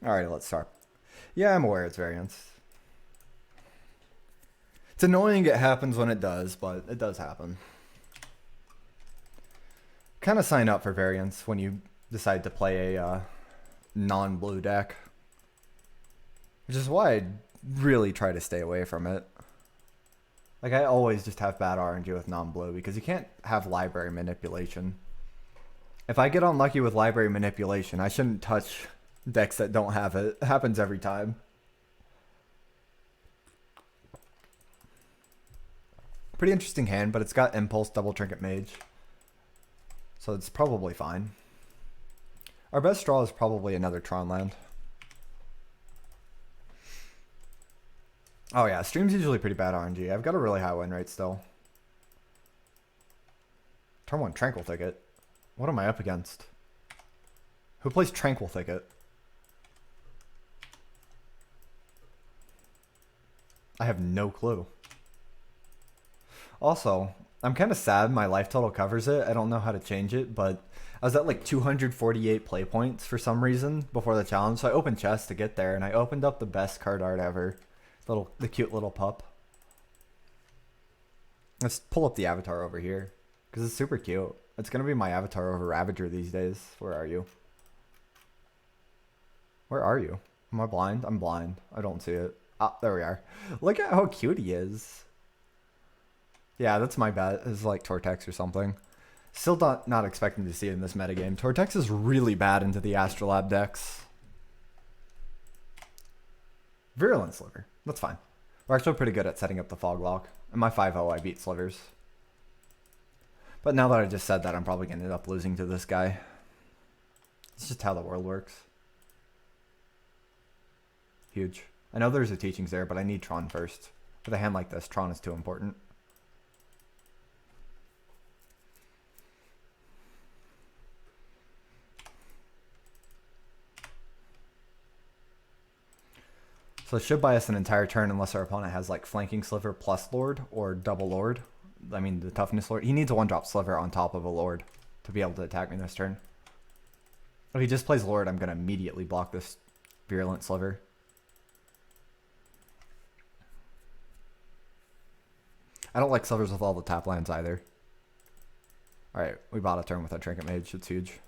Alright, let's start. Yeah, I'm aware it's variance. It's annoying it happens when it does, but it does happen. Kind of sign up for variance when you decide to play a non-blue deck. Which is why I really try to stay away from it. Like, I always just have bad RNG with non-blue because you can't have library manipulation. If I get unlucky with library manipulation, I shouldn't touch decks that don't have it. It happens every time. Pretty interesting hand, but it's got Impulse, Double Trinket Mage. So it's probably fine. Our best draw is probably another Tron land. Oh yeah, stream's usually pretty bad RNG. I've got a really high win rate still. Turn 1, Tranquil Thicket. What am I up against? Who plays Tranquil Thicket? I have no clue. Also, I'm kind of sad my life total covers it. I don't know how to change it, but I was at like 248 play points for some reason before the challenge. So I opened chest to get there, and I opened up the best card art ever. The cute little pup. Let's pull up the avatar over here because it's super cute. It's gonna be my avatar over Ravager these days. Where are you? Where are you? Am I blind? I'm blind. I don't see it. Ah, there we are. Look at how cute he is. Yeah, that's my bet. It's like Tortex or something. Still not expecting to see it in this metagame. Tortex is really bad into the Astrolab decks. Virulent Sliver. That's fine. We're actually pretty good at setting up the Fog Lock. In my 5-0, I beat Slivers. But now that I just said that, I'm probably going to end up losing to this guy. It's just how the world works. Huge. I know there's a teachings there, but I need Tron first. With a hand like this, Tron is too important. So it should buy us an entire turn unless our opponent has like Flanking Sliver plus Lord or double Lord. I mean the Toughness Lord. He needs a 1-drop Sliver on top of a Lord to be able to attack me this turn. If he just plays Lord, I'm going to immediately block this Virulent Sliver. I don't like Slivers with all the tap lands either. Alright, we bought a turn with our Trinket Mage. It's huge.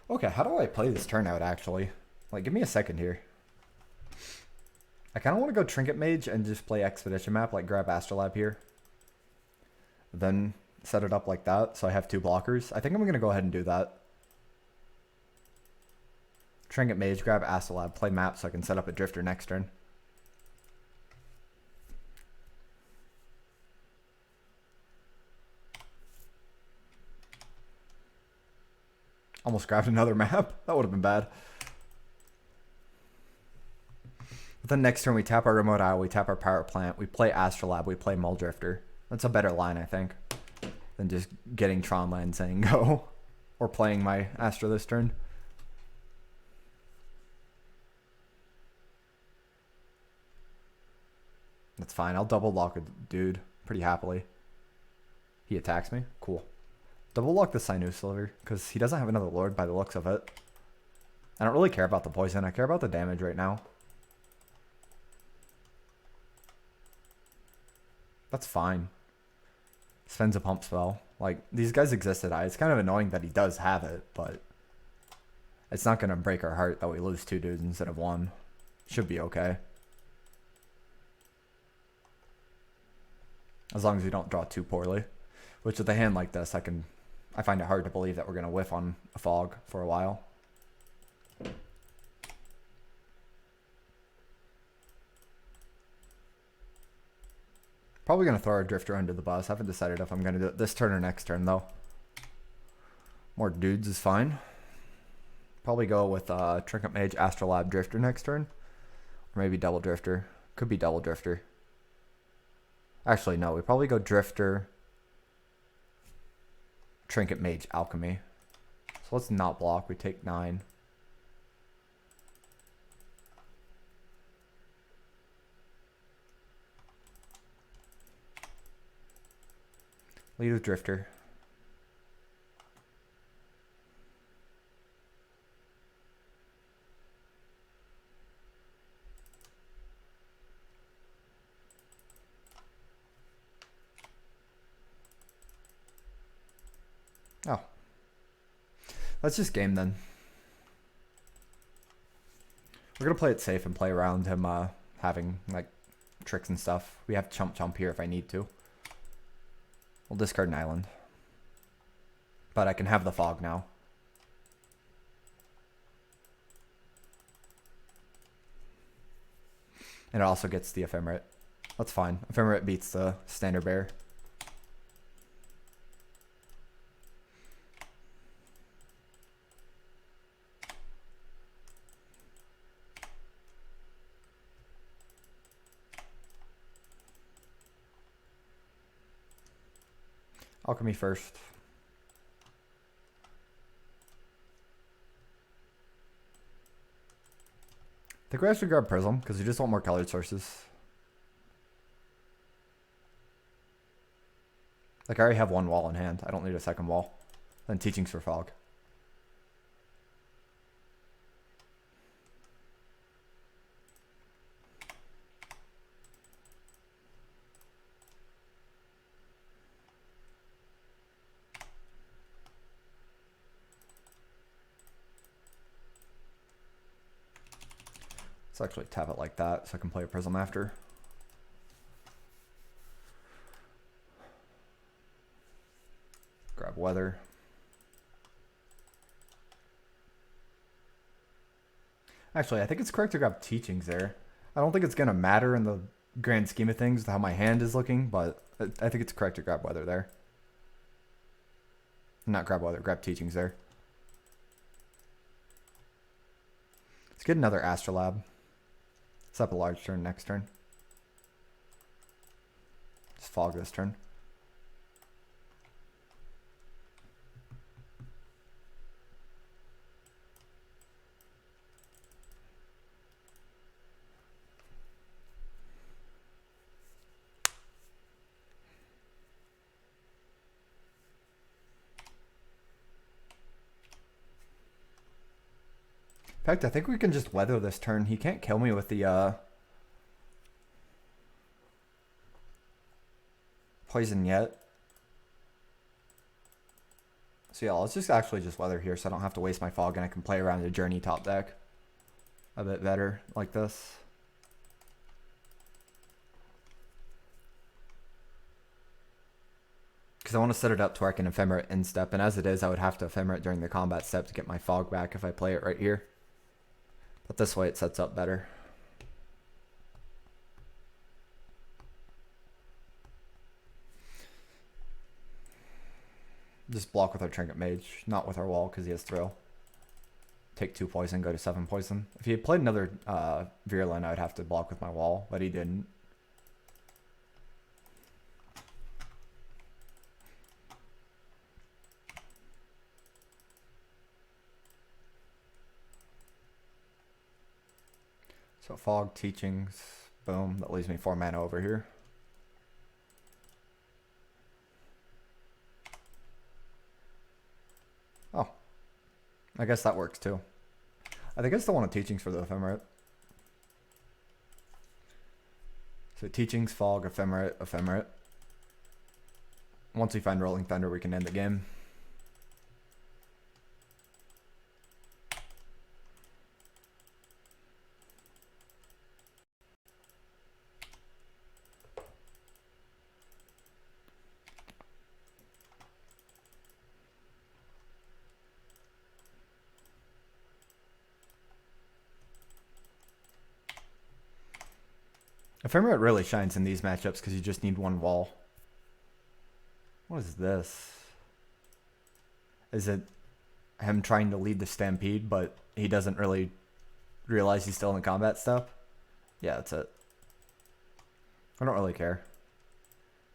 Okay, how do I play this turn out actually? Like, give me a second here. I kind of want to go Trinket Mage and just play Expedition Map, like grab Astrolab here. Then set it up like that, so I have 2 blockers. I think I'm going to go ahead and do that. Trinket Mage, grab Astrolab, play map so I can set up a Drifter next turn. Almost grabbed another map. That would have been bad. But then next turn we tap our Remote Isle, we tap our Power Plant, we play Astrolab, we play Mull Drifter. That's a better line, I think, than just getting Tron land saying go. Or playing my Astro this turn. That's fine. I'll double lock a dude pretty happily. He attacks me. Cool. Double lock the Sinus Sliver because he doesn't have another Lord by the looks of it. I don't really care about the poison. I care about the damage right now. That's fine. Spends a pump spell. Like, these guys existed. It's kind of annoying that he does have it, but it's not going to break our heart that we lose 2 dudes instead of 1. Should be okay. As long as we don't draw too poorly. Which with a hand like this, I find it hard to believe that we're going to whiff on a Fog for a while. Probably going to throw our Drifter under the bus. I haven't decided if I'm going to do it this turn or next turn, though. More dudes is fine. Probably go with Trinket Mage, Astrolab, Drifter next turn. Or maybe Double Drifter. Could be Double Drifter. Actually, no. We probably go Drifter, Trinket Mage, Alchemy. So let's not block. We take 9. Lead with Drifter. Oh. Let's just game then. We're gonna play it safe and play around him having like tricks and stuff. We have chump here if I need to. We'll discard an island. But I can have the fog now. And it also gets the Ephemerate. That's fine. Ephemerate beats the standard bear. Alchemy first. I think we actually grab Prism because we just want more colored sources. Like I already have one wall in hand. I don't need a second wall. Then Teachings for Fog. Let's actually tap it like that so I can play a Prism after. Grab Weather. Actually, I think it's correct to grab Teachings there. I don't think it's going to matter in the grand scheme of things how my hand is looking, but I think it's correct to grab Weather there. Not grab Weather, grab Teachings there. Let's get another Astrolabe. Set up a large turn next turn. Just Fog this turn. In fact, I think we can just weather this turn. He can't kill me with the poison yet. So yeah, let's just actually just weather here so I don't have to waste my fog and I can play around the journey top deck a bit better like this. Because I want to set it up to where I can Ephemerate in step, and as it is, I would have to Ephemerate during the combat step to get my fog back if I play it right here. But this way it sets up better. Just block with our Trinket Mage, not with our wall because he has Thrill. Take 2 poison, go to 7 poison. If he had played another Virulent, I would have to block with my wall, but he didn't. So Fog, Teachings, boom. That leaves me 4 mana over here. Oh. I guess that works too. I think I still want a Teachings for the Ephemerate. So Teachings, Fog, Ephemerate, Ephemerate. Once we find Rolling Thunder, we can end the game. Ephemerate really shines in these matchups because you just need 1 wall. What is this? Is it him trying to lead the Stampede, but he doesn't really realize he's still in the combat step? Yeah, that's it. I don't really care.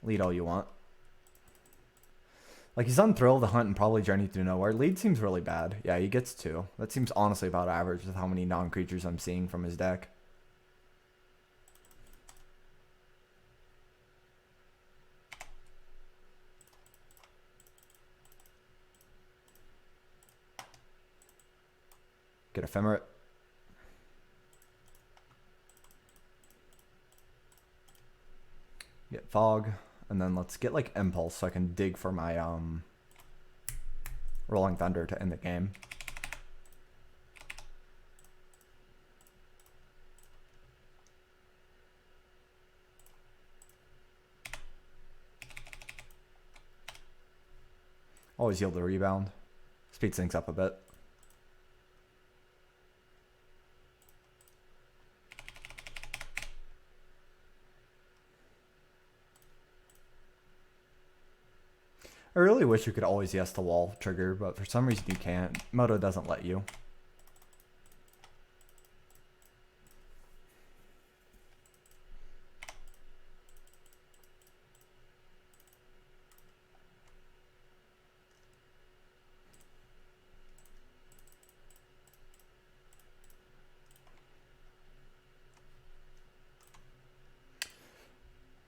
Lead all you want. Like, he's on Thrill, the Hunt, and probably Journey Through Nowhere. Lead seems really bad. Yeah, he gets 2. That seems honestly about average with how many non-creatures I'm seeing from his deck. Get Ephemerate. Get Fog. And then let's get like Impulse so I can dig for my Rolling Thunder to end the game. Always yield the rebound. Speed sinks up a bit. I really wish you could always yes the wall trigger, but for some reason you can't. Moto doesn't let you.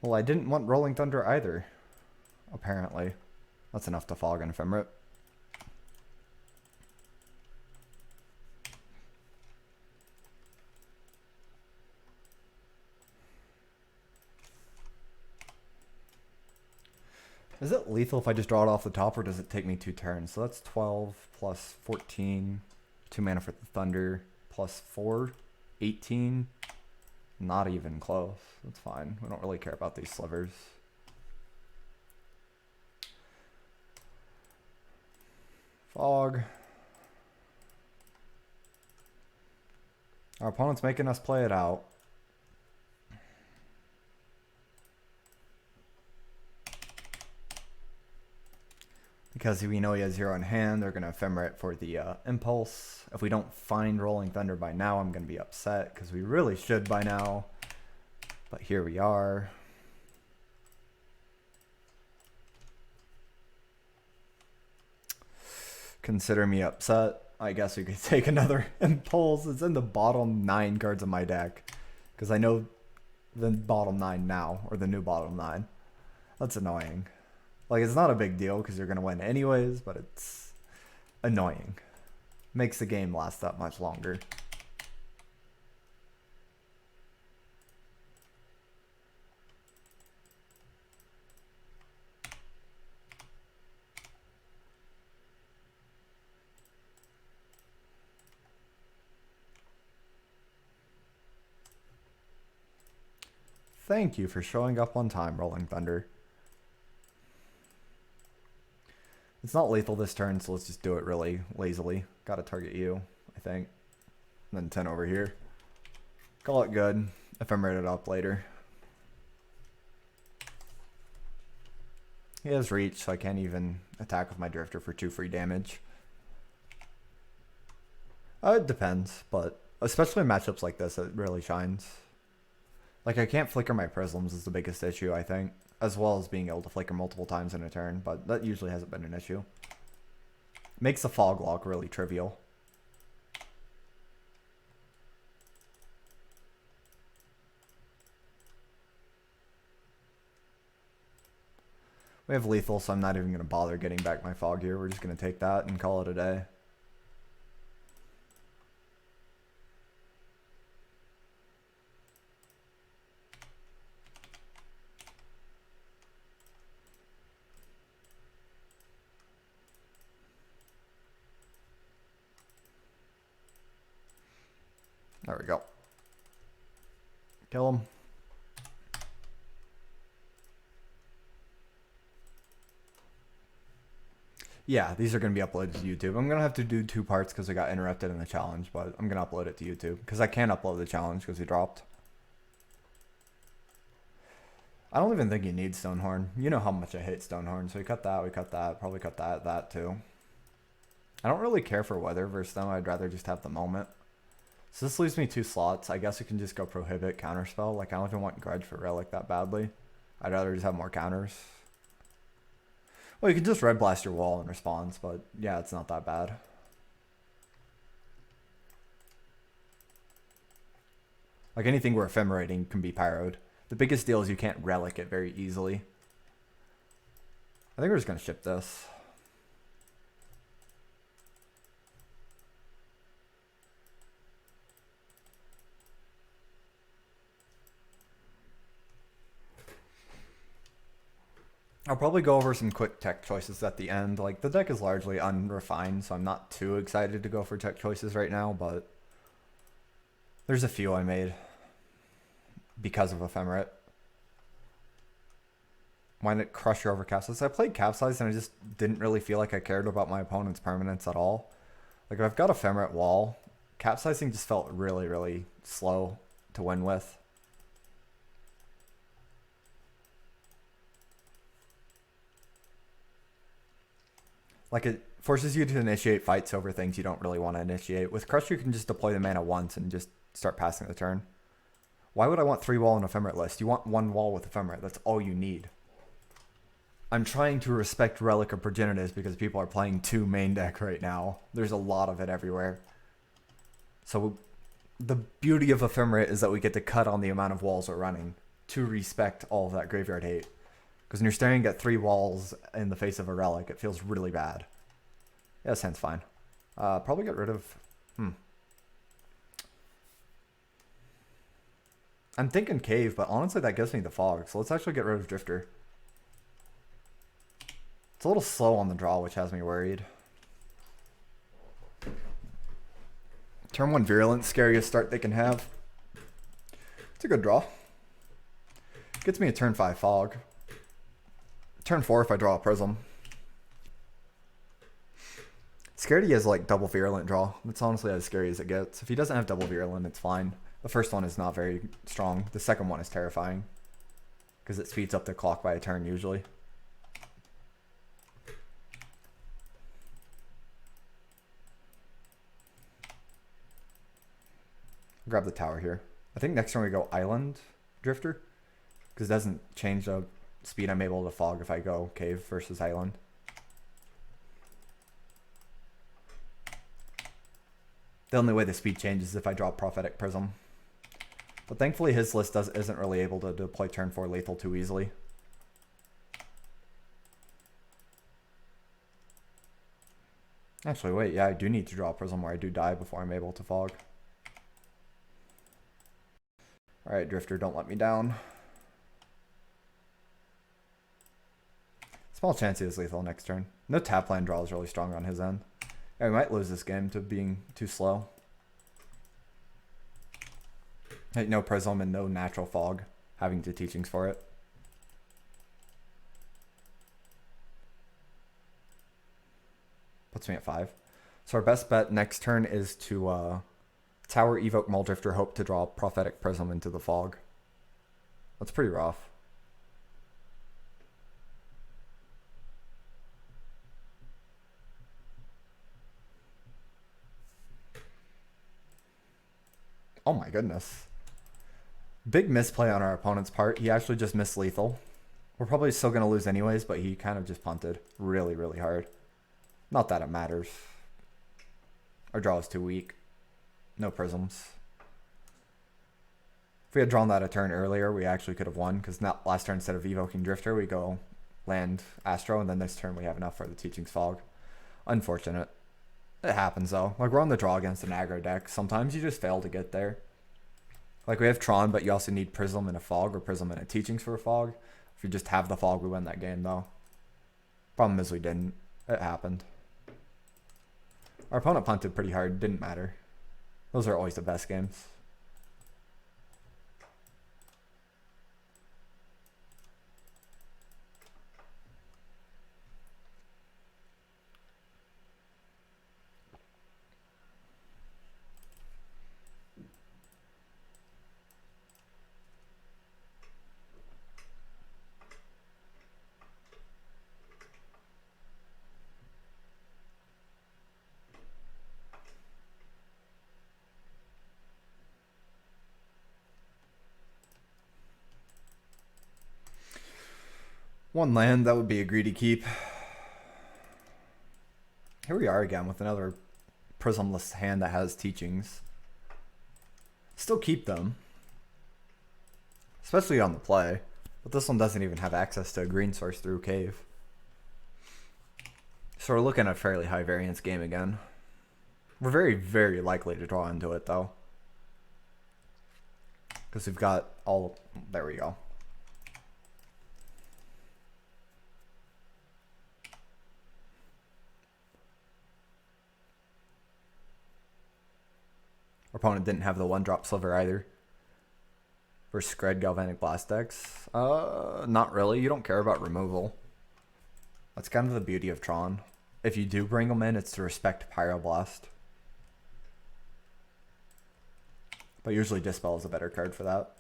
Well, I didn't want Rolling Thunder either, apparently. That's enough to fog an Ephemerate. Is it lethal if I just draw it off the top, or does it take me 2 turns? So that's 12 plus 14, 2 mana for the Thunder, plus 4, 18. Not even close. That's fine. We don't really care about these slivers. Fog. Our opponent's making us play it out. Because we know he has 0 in hand, they're going to Ephemerate for the impulse. If we don't find Rolling Thunder by now, I'm going to be upset, because we really should by now. But here we are. Consider me upset. I guess we could take another impulse. It's in the bottom 9 cards of my deck, because I know the bottom 9 now, or the new bottom 9. That's annoying. Like, it's not a big deal because you're going to win anyways, but it's annoying. Makes the game last that much longer. Thank you for showing up on time, Rolling Thunder. It's not lethal this turn, so let's just do it really lazily. Gotta target you, I think. And then 10 over here. Call it good. Ephemerate it up later. He has reach, so I can't even attack with my Drifter for 2 free damage. It depends, but especially in matchups like this, it really shines. Like, I can't flicker my Prisms is the biggest issue, I think. As well as being able to flicker multiple times in a turn, but that usually hasn't been an issue. Makes the Fog Lock really trivial. We have lethal, so I'm not even going to bother getting back my Fog here. We're just going to take that and call it a day. There we go. Kill him. Yeah, these are going to be uploaded to YouTube. I'm going to have to do 2 parts because I got interrupted in the challenge, but I'm going to upload it to YouTube because I can't upload the challenge because he dropped. I don't even think you need Stonehorn. You know how much I hate Stonehorn, so we cut that, probably cut that too. I don't really care for weather versus them. I'd rather just have the moment. So this leaves me 2 slots. I guess we can just go Prohibit, Counterspell. Like, I don't even want Grudge for Relic that badly. I'd rather just have more counters. Well, you can just Red Blast your wall in response, but yeah, it's not that bad. Like, anything we're Ephemerating can be Pyroed. The biggest deal is you can't Relic it very easily. I think we're just going to ship this. I'll probably go over some quick tech choices at the end. Like, the deck is largely unrefined, so I'm not too excited to go for tech choices right now, but there's a few I made because of Ephemerate. Why did it crush your over capsize? I played capsize and I just didn't really feel like I cared about my opponent's permanents at all. Like, if I've got Ephemerate wall, capsizing just felt really, really slow to win with. Like, it forces you to initiate fights over things you don't really want to initiate. With Crush, you can just deploy the mana once and just start passing the turn. Why would I want 3 wall in Ephemerate list? You want 1 wall with Ephemerate. That's all you need. I'm trying to respect Relic of Progenitus because people are playing 2 main deck right now. There's a lot of it everywhere. So the beauty of Ephemerate is that we get to cut on the amount of walls we're running to respect all of that graveyard hate. Because when you're staring at 3 walls in the face of a Relic, it feels really bad. Yeah, this hand's fine. Probably get rid of... I'm thinking Cave, but honestly that gives me the Fog. So let's actually get rid of Drifter. It's a little slow on the draw, which has me worried. Turn 1 Virulence, scariest start they can have. It's a good draw. Gets me a turn 5 Fog. Turn 4 if I draw a Prism. Scared he has like double Virulent draw. That's honestly as scary as it gets. If he doesn't have double Virulent, it's fine. The first one is not very strong. The second one is terrifying. Because it speeds up the clock by a turn usually. Grab the tower here. I think next turn we go Island Drifter. Because it doesn't change the speed I'm able to fog if I go Cave versus Island. The only way the speed changes is if I draw Prophetic Prism. But thankfully his list isn't really able to deploy turn 4 lethal too easily. Actually, wait, yeah, I do need to draw Prism or I do die before I'm able to fog. Alright, Drifter, don't let me down. Small chance he is lethal next turn. No tap land draw is really strong on his end. Yeah, we might lose this game to being too slow. Like, no Prism and no natural fog. Having the teachings for it. Puts me at 5. So our best bet next turn is to Tower, Evoke Mull Drifter, hope to draw Prophetic Prism into the fog. That's pretty rough. Oh my goodness. Big misplay on our opponent's part. He actually just missed lethal. We're probably still going to lose anyways, but he kind of just punted really, really hard. Not that it matters. Our draw is too weak. No prisms. If we had drawn that a turn earlier, we actually could have won, because last turn instead of evoking Drifter, we go land Astro, and then this turn we have enough for the Teachings Fog. Unfortunate. It happens though. Like, we're on the draw against an aggro deck. Sometimes you just fail to get there. Like, we have Tron, but you also need Prism and a Fog, or Prism and a Teachings for a Fog. If you just have the Fog, we win that game though. Problem is we didn't. It happened. Our opponent punted pretty hard. Didn't matter. Those are always the best games. One land, that would be a greedy keep. Here we are again with another prismless hand that has teachings. Still keep them. Especially on the play. But this one doesn't even have access to a green source through Cave. So we're looking at a fairly high variance game again. We're very, very likely to draw into it though. Because we've got all... There we go. Our opponent didn't have the 1-drop Sliver either. For Scred Galvanic Blast decks? Not really. You don't care about removal. That's kind of the beauty of Tron. If you do bring them in, it's to respect Pyroblast. But usually Dispel is a better card for that.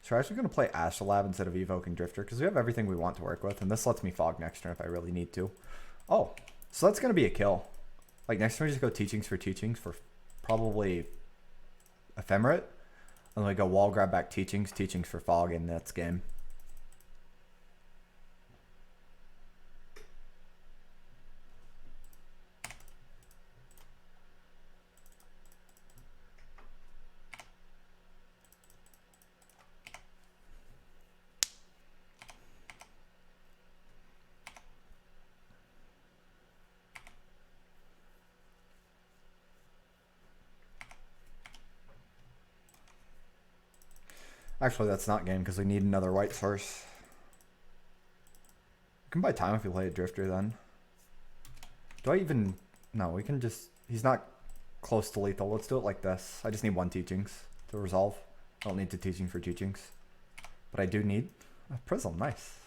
So we're actually going to play Astrolabe instead of Evoking Drifter because we have everything we want to work with. And this lets me Fog next turn if I really need to. Oh, so that's going to be a kill. Like next turn we just go Teachings for probably Ephemerate. And then we go Wall Grab back Teachings for Fog, and that's game. Actually, that's not game because we need another white source. We can buy time if we play a Drifter then. Do I even... No, we can just... He's not close to lethal. Let's do it like this. I just need 1 Teachings to resolve. I don't need 2 Teaching for Teachings. But I do need a Prism. Nice.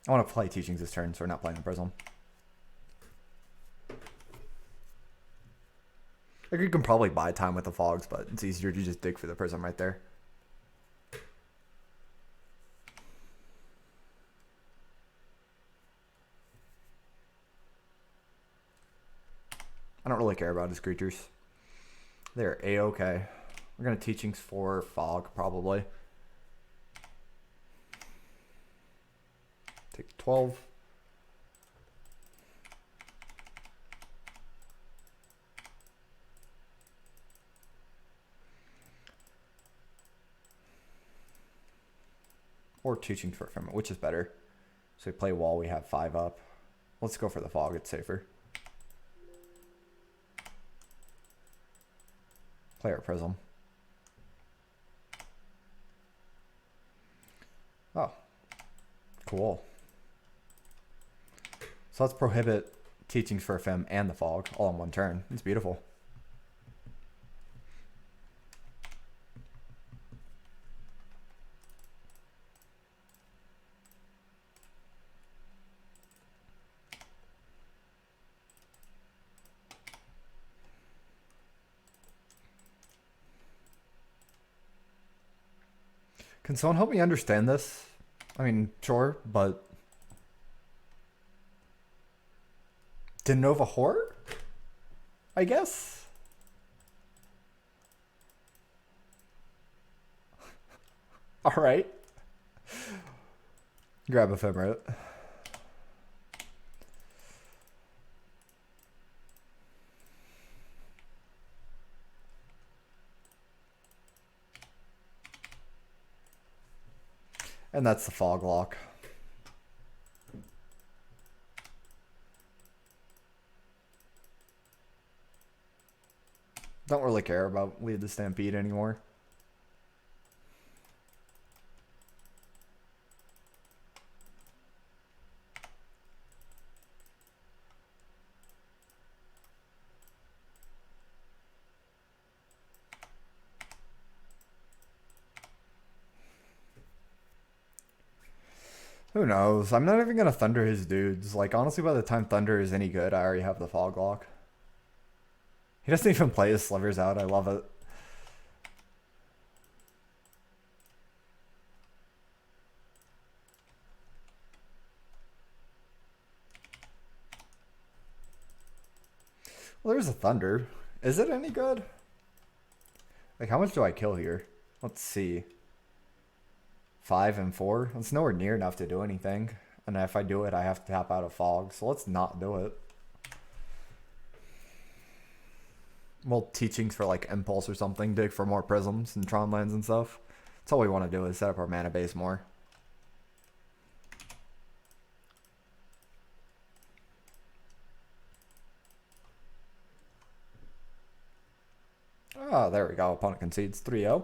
I want to play Teachings this turn, so we're not playing the Prism. Like you can probably buy time with the Fogs, but it's easier to just dig for the Prism right there. I don't really care about his creatures. They're A-okay. We're going to Teachings for Fog, probably. Take 12. Or Teachings for Ephemerate, which is better. So we play Wall, we have 5 up. Let's go for the Fog, it's safer. Play our Prism. Oh. Cool. So let's prohibit Teachings for Ephem and the Fog all in one turn. It's beautiful. Can someone help me understand this? I mean, sure, but... Denova Horror? I guess? Alright. Grab Ephemerate. And that's the Fog Lock. Don't really care about Lead the Stampede anymore. Who knows? I'm not even going to Thunder his dudes. Like, honestly, by the time Thunder is any good, I already have the Fog Lock. He doesn't even play his Slivers out. I love it. Well, there's a Thunder. Is it any good? Like, how much do I kill here? Let's see. 5 and 4. That's nowhere near enough to do anything. And if I do it, I have to tap out of Fog. So let's not do it. Well, Teachings for like Impulse or something. Dig for more Prisms and Tron lands and stuff. That's all we want to do is set up our mana base more. Ah, there we go. Opponent concedes 3-0.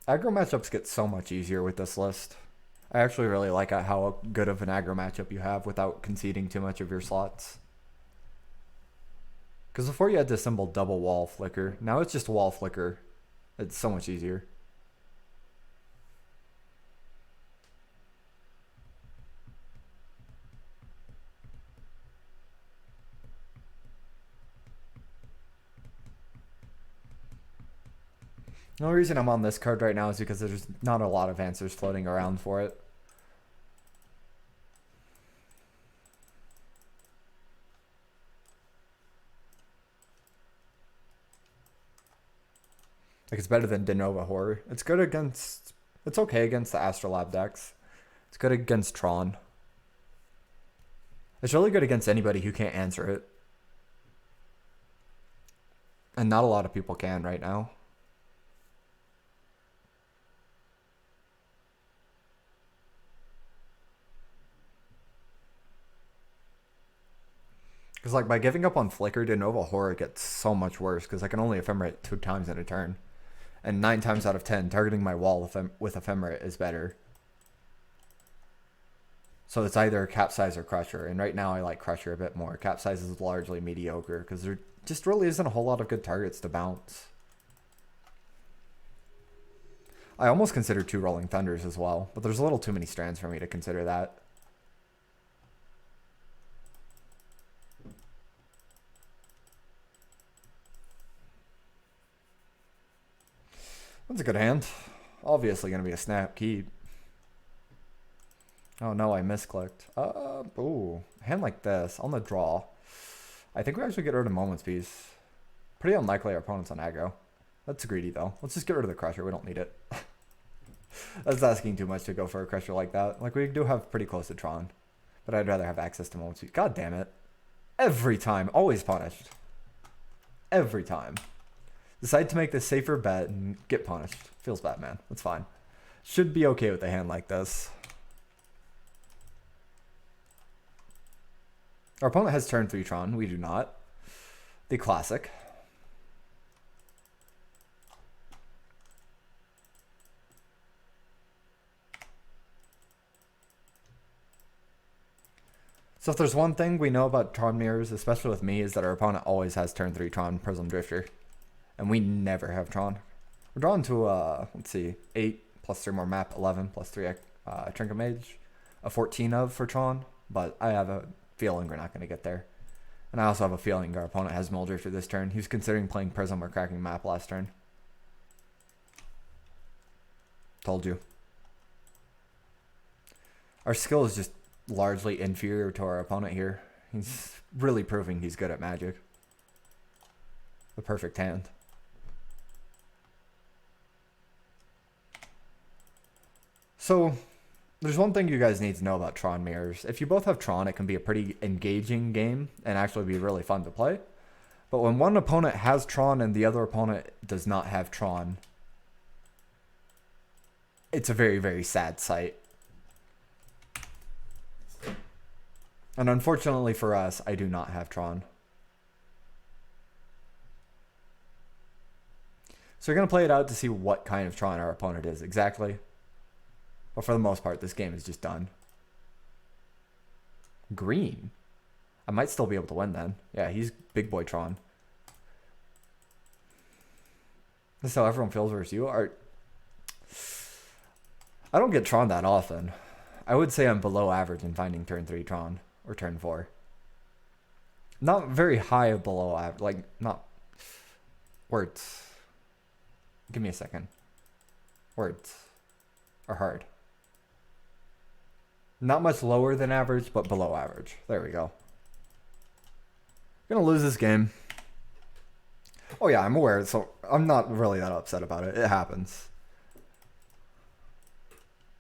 Aggro matchups get so much easier with this list. I actually really like how good of an aggro matchup you have without conceding too much of your slots. Because before you had to assemble double wall flicker. Now it's just wall flicker. It's so much easier. The only reason I'm on this card right now is because there's not a lot of answers floating around for it. Like, it's better than De Nova Horror. It's good against... It's okay against the Astrolab decks. It's good against Tron. It's really good against anybody who can't answer it. And not a lot of people can right now. Because, like, by giving up on Flicker, De Nova Horror gets so much worse because I can only Ephemerate 2 times in a turn. And 9 times out of 10, targeting my wall with Ephemerate is better. So it's either Capsize or Crusher. And right now I like Crusher a bit more. Capsize is largely mediocre because there just really isn't a whole lot of good targets to bounce. I almost consider 2 Rolling Thunders as well, but there's a little too many strands for me to consider that. That's a good hand. Obviously going to be a snap keep. Oh no, I misclicked. Ooh. A hand like this on the draw. I think we actually get rid of Moments Piece. Pretty unlikely our opponent's on aggro. That's greedy though. Let's just get rid of the Crusher. We don't need it. That's asking too much to go for a Crusher like that. Like, we do have pretty close to Tron. But I'd rather have access to Moments Piece. God damn it. Every time. Always punished. Every time. Decide to make the safer bet and get punished. Feels bad, man. That's fine. Should be okay with a hand like this. Our opponent has turn 3 Tron. We do not. The classic. So if there's one thing we know about Tron mirrors, especially with me, is that our opponent always has turn 3 Tron Prism Drifter. And we never have Tron. We're drawn to, let's see, 8 plus 3 more map, 11 plus 3 Trinket Mage, a 14 of for Tron, but I have a feeling we're not going to get there. And I also have a feeling our opponent has Mill Drifter this turn. He was considering playing Prism or cracking map last turn. Told you. Our skill is just largely inferior to our opponent here. He's really proving he's good at Magic. The perfect hand. So, there's one thing you guys need to know about Tron mirrors. If you both have Tron, it can be a pretty engaging game and actually be really fun to play. But when one opponent has Tron and the other opponent does not have Tron, it's a very, very sad sight. And unfortunately for us, I do not have Tron. So we're going to play it out to see what kind of Tron our opponent is exactly. But for the most part, this game is just done. Green. I might still be able to win then. Yeah, he's big boy Tron. This is how everyone feels versus you. I don't get Tron that often. I would say I'm below average in finding turn 3 Tron. Or turn 4. Not very high below average. Like, not... Words. Give me a second. Words. Are hard. Not much lower than average, but below average. There we go. Gonna lose this game. Oh yeah, I'm aware, so I'm not really that upset about it. It happens.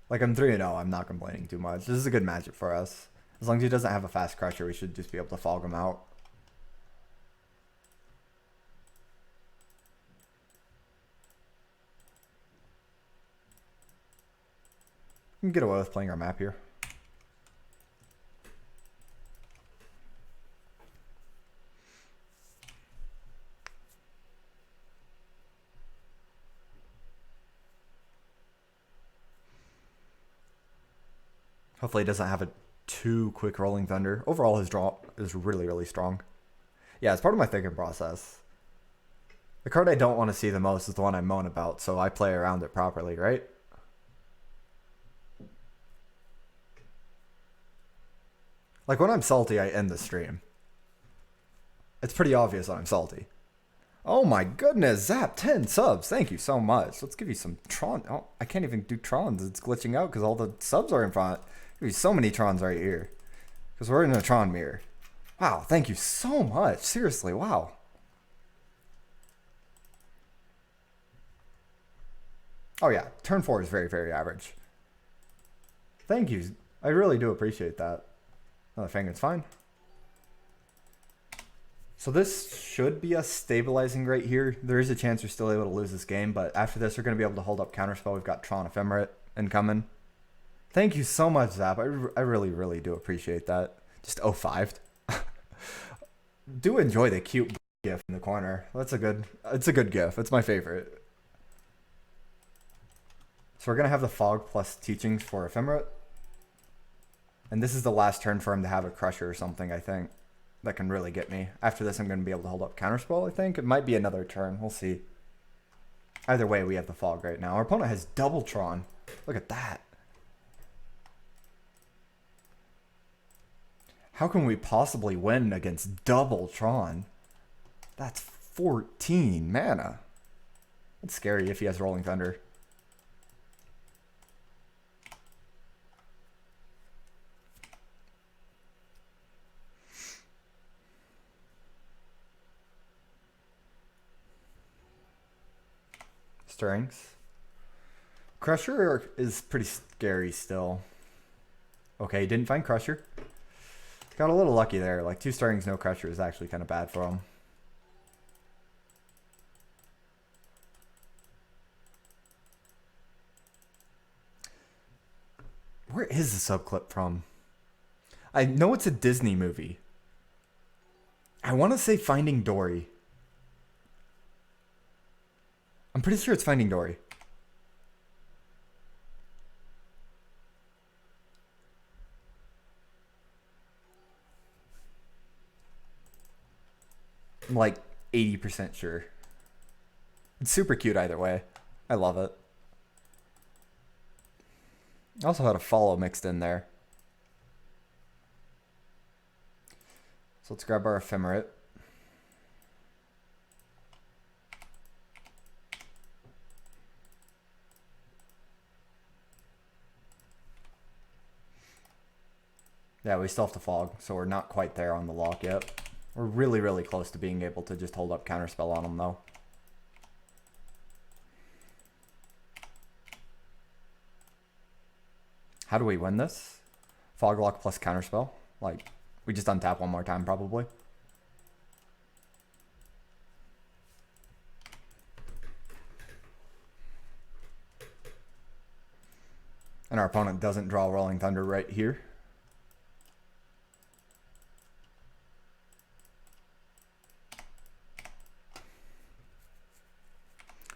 Like, I'm 3-0, I'm not complaining too much. This is a good matchup for us. As long as he doesn't have a fast Crusher, we should just be able to fog him out. We can get away with playing our map here. Hopefully he doesn't have a too quick Rolling Thunder. Overall, his draw is really, really strong. Yeah, it's part of my thinking process. The card I don't want to see the most is the one I moan about, so I play around it properly, right? Like, when I'm salty, I end the stream. It's pretty obvious I'm salty. Oh my goodness, Zap, 10 subs. Thank you so much. Let's give you some Tron. Oh, I can't even do Trons. It's glitching out because all the subs are in front. Give you so many Trons right here. Because we're in a Tron mirror. Wow, thank you so much. Seriously, wow. Oh yeah, turn 4 is very, very average. Thank you. I really do appreciate that. Another thing, it's fine. So this should be us stabilizing right here. There is a chance we're still able to lose this game, but after this we're going to be able to hold up counterspell. We've got Tron Ephemerate incoming. Thank you so much, Zap. I really, really do appreciate that. Just 05'd. Do enjoy the cute gif in the corner. It's a good gif. It's my favorite. So we're going to have the Fog plus Teachings for Ephemerate. And this is the last turn for him to have a Crusher or something, I think. That can really get me. After this, I'm going to be able to hold up Counterspell, I think. It might be another turn. We'll see. Either way, we have the Fog right now. Our opponent has double Tron. Look at that. How can we possibly win against double Tron? That's 14 mana. It's scary if he has Rolling Thunder. Stirrings. Crusher is pretty scary still. Okay, didn't find Crusher. Got a little lucky there. Like 2 Stirrings, no Crusher is actually kind of bad for him. Where is the subclip from? I know it's a Disney movie. I want to say Finding Dory. I'm pretty sure it's Finding Dory. I'm like 80% sure. It's super cute either way. I love it. Also had a follow mixed in there. So let's grab our Ephemerate. Yeah, we still have to Fog, so we're not quite there on the lock yet. We're really, really close to being able to just hold up Counterspell on them, though. How do we win this? Fog Lock plus Counterspell. Like, we just untap one more time, probably. And our opponent doesn't draw Rolling Thunder right here.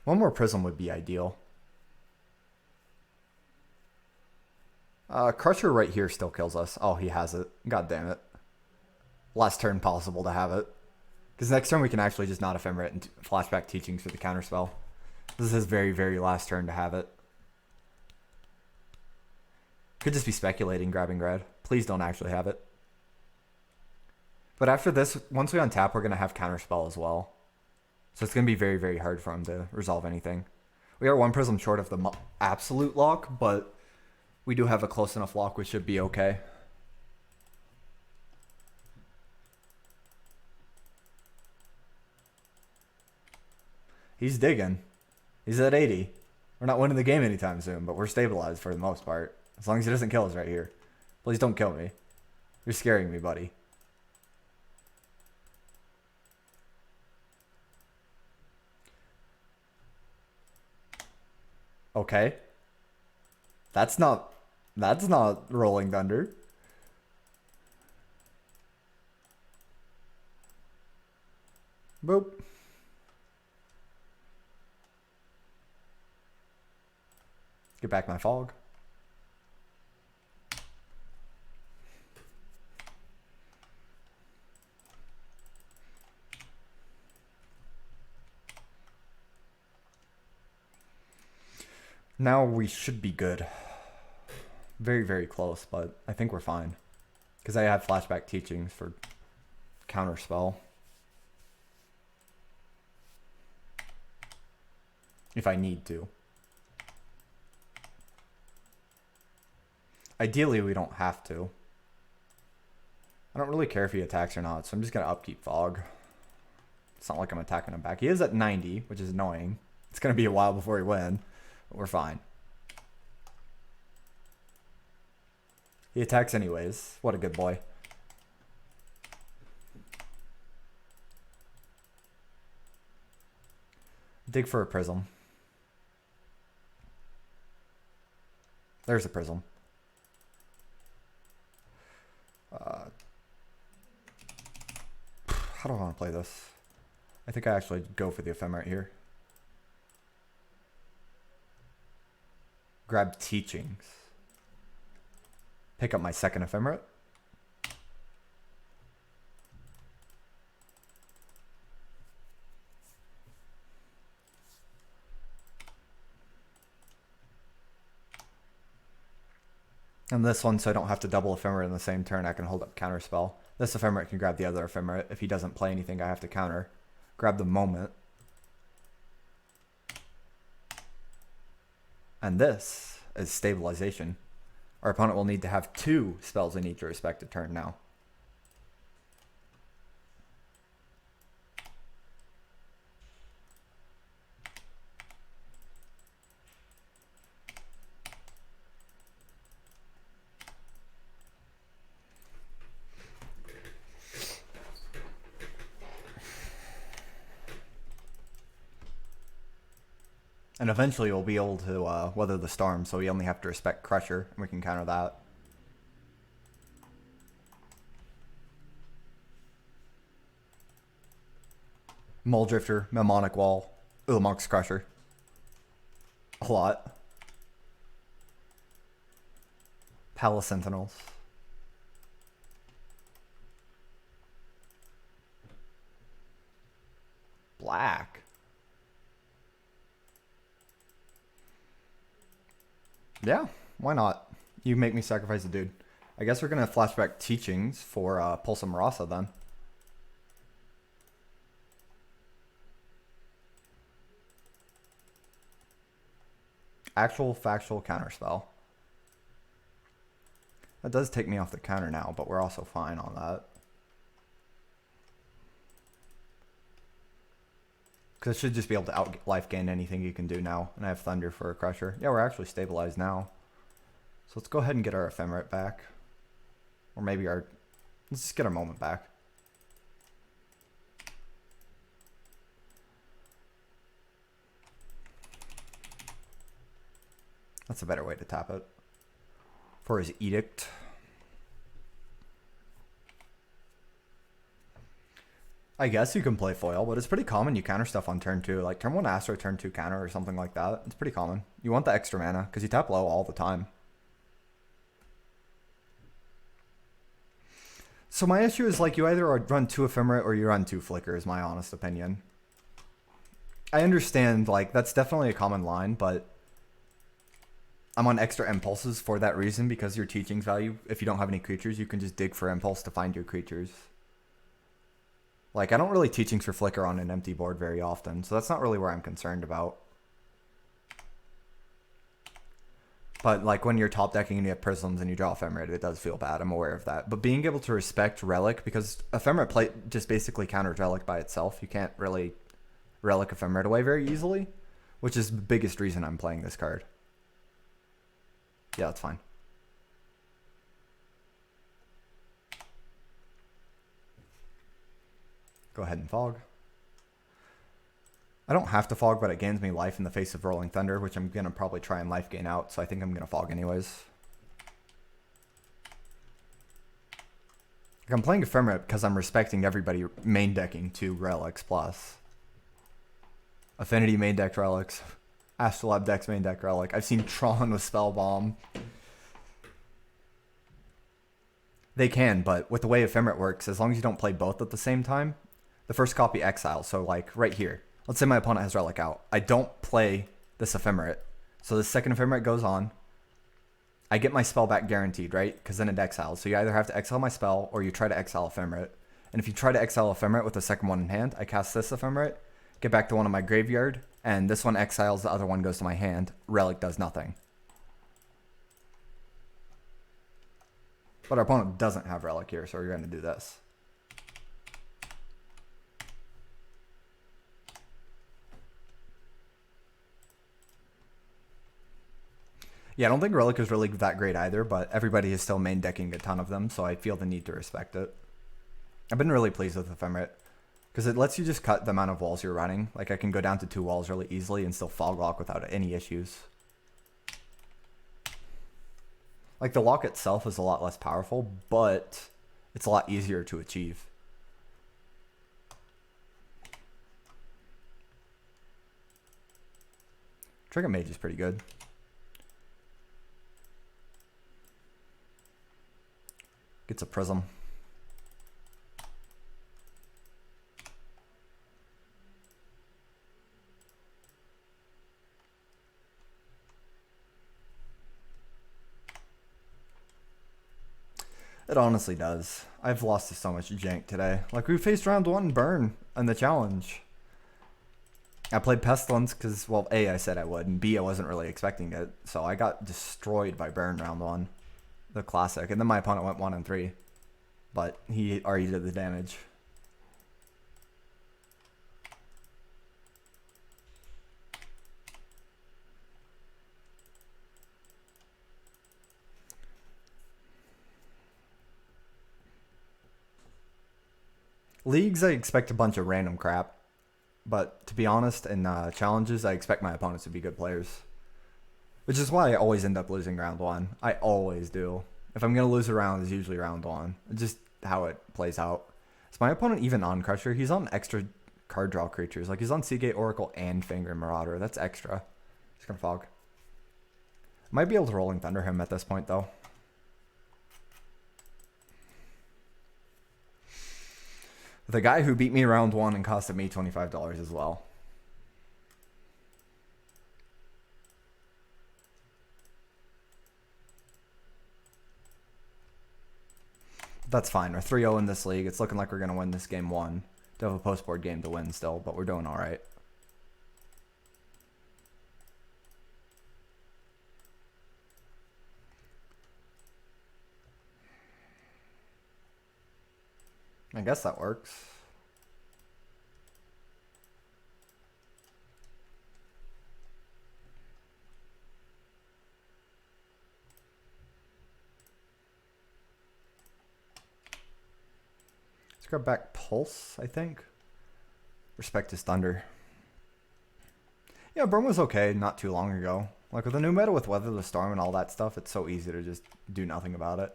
One more Prism would be ideal. Crusher right here still kills us. Oh, he has it. God damn it. Last turn possible to have it. Because next turn we can actually just not Ephemerate and flashback Teachings for the counterspell. This is his very, very last turn to have it. Could just be speculating, grabbing red. Please don't actually have it. But after this, once we untap, we're going to have counterspell as well. So it's going to be very, very hard for him to resolve anything. We are 1 Prism short of the absolute lock, but we do have a close enough lock which should be okay. He's digging. He's at 80. We're not winning the game anytime soon, but we're stabilized for the most part. As long as he doesn't kill us right here. Please don't kill me. You're scaring me, buddy. Okay. That's not Rolling Thunder. Boop. Get back my fog. Now we should be good. Very, very close, but I think we're fine. Because I have flashback teachings for counterspell. If I need to. Ideally, we don't have to. I don't really care if he attacks or not, so I'm just going to upkeep Fog. It's not like I'm attacking him back. He is at 90, which is annoying. It's going to be a while before we win, but we're fine. He attacks anyways. What a good boy. Dig for a prism. There's a prism. How do I want to play this? I think I actually go for the Ephemerate here. Grab teachings. Pick up my second Ephemerate. And this one, so I don't have to double Ephemerate in the same turn, I can hold up Counterspell. This Ephemerate can grab the other Ephemerate. If he doesn't play anything I have to counter. Grab the Moment. And this is Stabilization. Our opponent will need to have 2 spells in each respective turn now. And eventually we'll be able to weather the storm, so we only have to respect Crusher, and we can counter that. Muldrifter, Mnemonic Wall, Ulamog's Crusher. A lot. Palace Sentinels. Black. Yeah, why not? You make me sacrifice a dude. I guess we're going to flashback teachings for Pulsa Marasa then. Actual factual counterspell. That does take me off the counter now, but we're also fine on that. Because I should just be able to out life gain anything you can do now. And I have Thunder for a Crusher. Yeah, we're actually stabilized now. So let's go ahead and get our Ephemerate back. Or maybe our... Let's just get our Moment back. That's a better way to tap it. For his Edict. I guess you can play foil, but it's pretty common you counter stuff on turn 2. Like turn 1 Astro, turn 2 counter or something like that. It's pretty common. You want the extra mana because you tap low all the time. So my issue is like you either run 2 Ephemerate or you run 2 Flicker is my honest opinion. I understand like that's definitely a common line, but I'm on extra impulses for that reason because your teachings value, if you don't have any creatures, you can just dig for impulse to find your creatures. Like, I don't really teachings for Flicker on an empty board very often, so that's not really where I'm concerned about. But, like, when you're top decking and you have Prisms and you draw Ephemerate, it does feel bad. I'm aware of that. But being able to respect Relic, because Ephemerate play just basically counters Relic by itself. You can't really Relic Ephemerate away very easily, which is the biggest reason I'm playing this card. Yeah, that's fine. Go ahead and Fog. I don't have to Fog, but it gains me life in the face of Rolling Thunder, which I'm going to probably try and life gain out, so I think I'm going to Fog anyways. Like I'm playing Ephemerate because I'm respecting everybody main decking 2 Relics plus. Affinity main deck Relics. Astrolabe decks main deck Relic. I've seen Tron with Spell Bomb. They can, but with the way Ephemerate works, as long as you don't play both at the same time, the first copy exiles. So like right here, let's say my opponent has Relic out. I don't play this Ephemerate. So the second Ephemerate goes on. I get my spell back guaranteed, right? Because then it exiles. So you either have to exile my spell or you try to exile Ephemerate. And if you try to exile Ephemerate with the second one in hand, I cast this Ephemerate, get back to one of my graveyard, and this one exiles, the other one goes to my hand. Relic does nothing. But our opponent doesn't have Relic here, so we're going to do this. Yeah, I don't think Relic is really that great either, but everybody is still main decking a ton of them, so I feel the need to respect it. I've been really pleased with Ephemerate, because it lets you just cut the amount of walls you're running. Like, I can go down to 2 walls really easily and still fog lock without any issues. Like, the lock itself is a lot less powerful, but it's a lot easier to achieve. Trigger Mage is pretty good. Gets a Prism. It honestly does. I've lost to so much jank today. Like, we faced round 1 burn in the challenge. I played Pestilence because, well, A, I said I would, and B, I wasn't really expecting it. So I got destroyed by burn round 1. The classic. And then my opponent went 1 and 3. But he already did the damage. Leagues, I expect a bunch of random crap. But to be honest, in challenges, I expect my opponents to be good players. Which is why I always end up losing round 1. I always do. If I'm going to lose a round, it's usually round 1. It's just how it plays out. Is my opponent even on Crusher? He's on extra card draw creatures. Like, he's on Seagate Oracle and Finger Marauder. That's extra. Just going to fog. Might be able to Rolling Thunder him at this point, though. The guy who beat me round 1 and costed me $25 as well. That's fine. We're 3-0 in this league. It's looking like we're going to win this game 1. Do have a post-board game to win still, but we're doing all right. I guess that works. Let's grab back Pulse, I think. Respect his Thunder. Yeah, Burn was okay not too long ago. Like, with the new meta with Weather the Storm and all that stuff, it's so easy to just do nothing about it.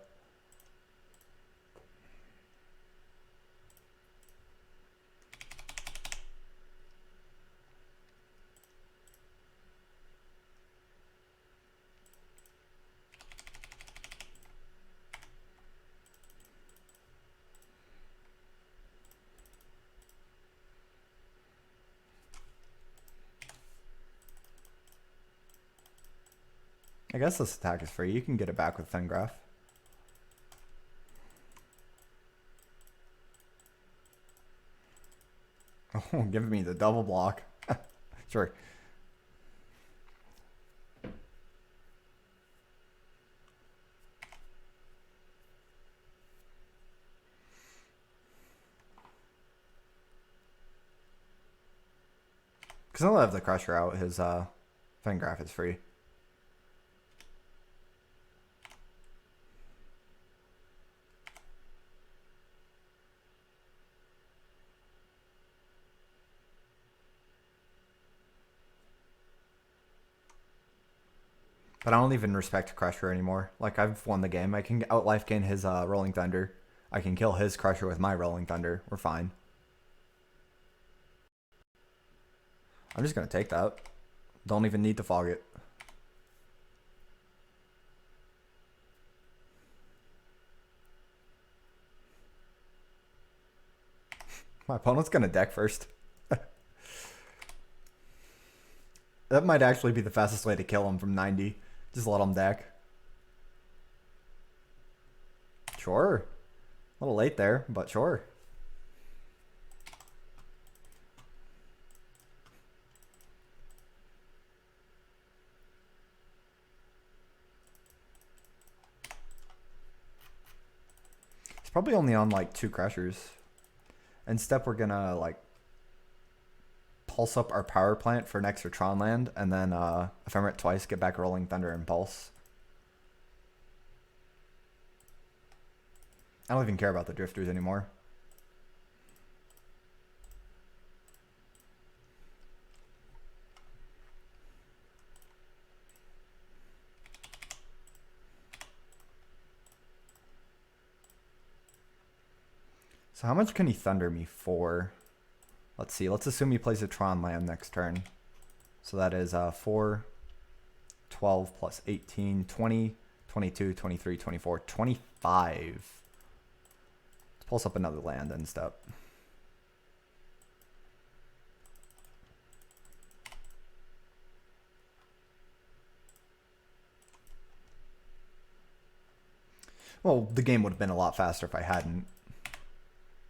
I guess this attack is free. You can get it back with Fengraph. Oh, give me the double block. Sure. Because I'll have the Crusher out. His Fengraph is free. But I don't even respect Crusher anymore. Like, I've won the game. I can out-life gain his Rolling Thunder. I can kill his Crusher with my Rolling Thunder. We're fine. I'm just going to take that. Don't even need to fog it. My opponent's going to deck first. That might actually be the fastest way to kill him from 90. Just let him deck. Sure. A little late there, but sure. It's probably only on like 2 crushers. In step, we're gonna like pulse up our power plant for an extra Tron land, and then Ephemerate twice, get back Rolling Thunder and Pulse. I don't even care about the drifters anymore. So how much can he Thunder me for? Let's see. Let's assume he plays a Tron land next turn. So that is 4, 12 plus 18, 20, 22, 23, 24, 25. Let's pulse up another land in step. Well, the game would have been a lot faster if I hadn't.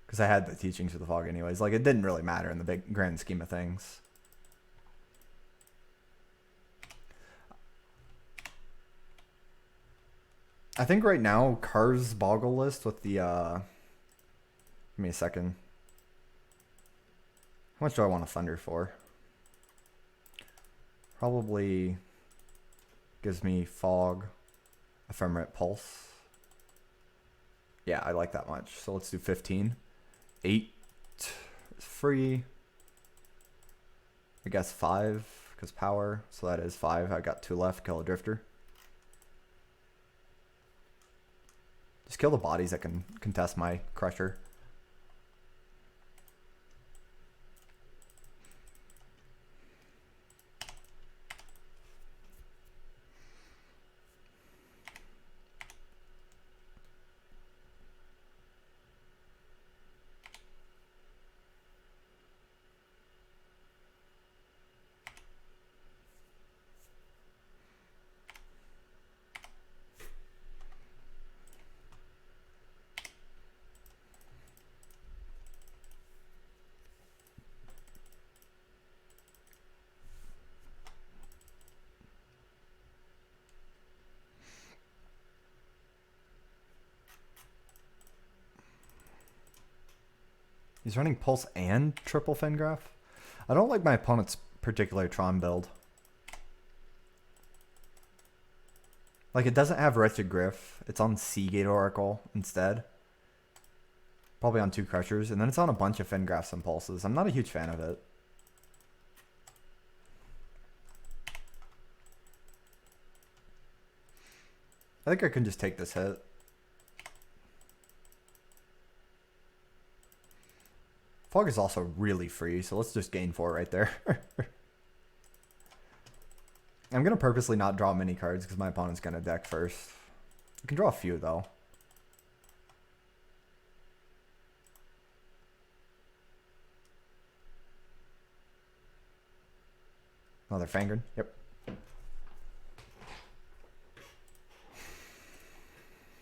Because I had the Teachings of the Fog anyways. Like, it didn't really matter in the big grand scheme of things. I think right now, Car's Boggle list with the, give me a second. How much do I want to Thunder for? Probably gives me Fog, Ephemerate, Pulse. Yeah, I like that much. So let's do 15. 8 is free. I guess 5, because power. So that is 5. I got 2 left. Kill a Drifter. Just kill the bodies that can contest my Crusher. He's running Pulse and triple Fingraph. I don't like my opponent's particular Tron build. Like, it doesn't have Wretched Griff. It's on Seagate Oracle instead. Probably on 2 Crushers. And then it's on a bunch of Fingraphs and Pulses. I'm not a huge fan of it. I think I can just take this hit. Fog is also really free, so let's just gain 4 right there. I'm going to purposely not draw many cards because my opponent's going to deck first. I can draw a few, though. Another Fangren. Yep.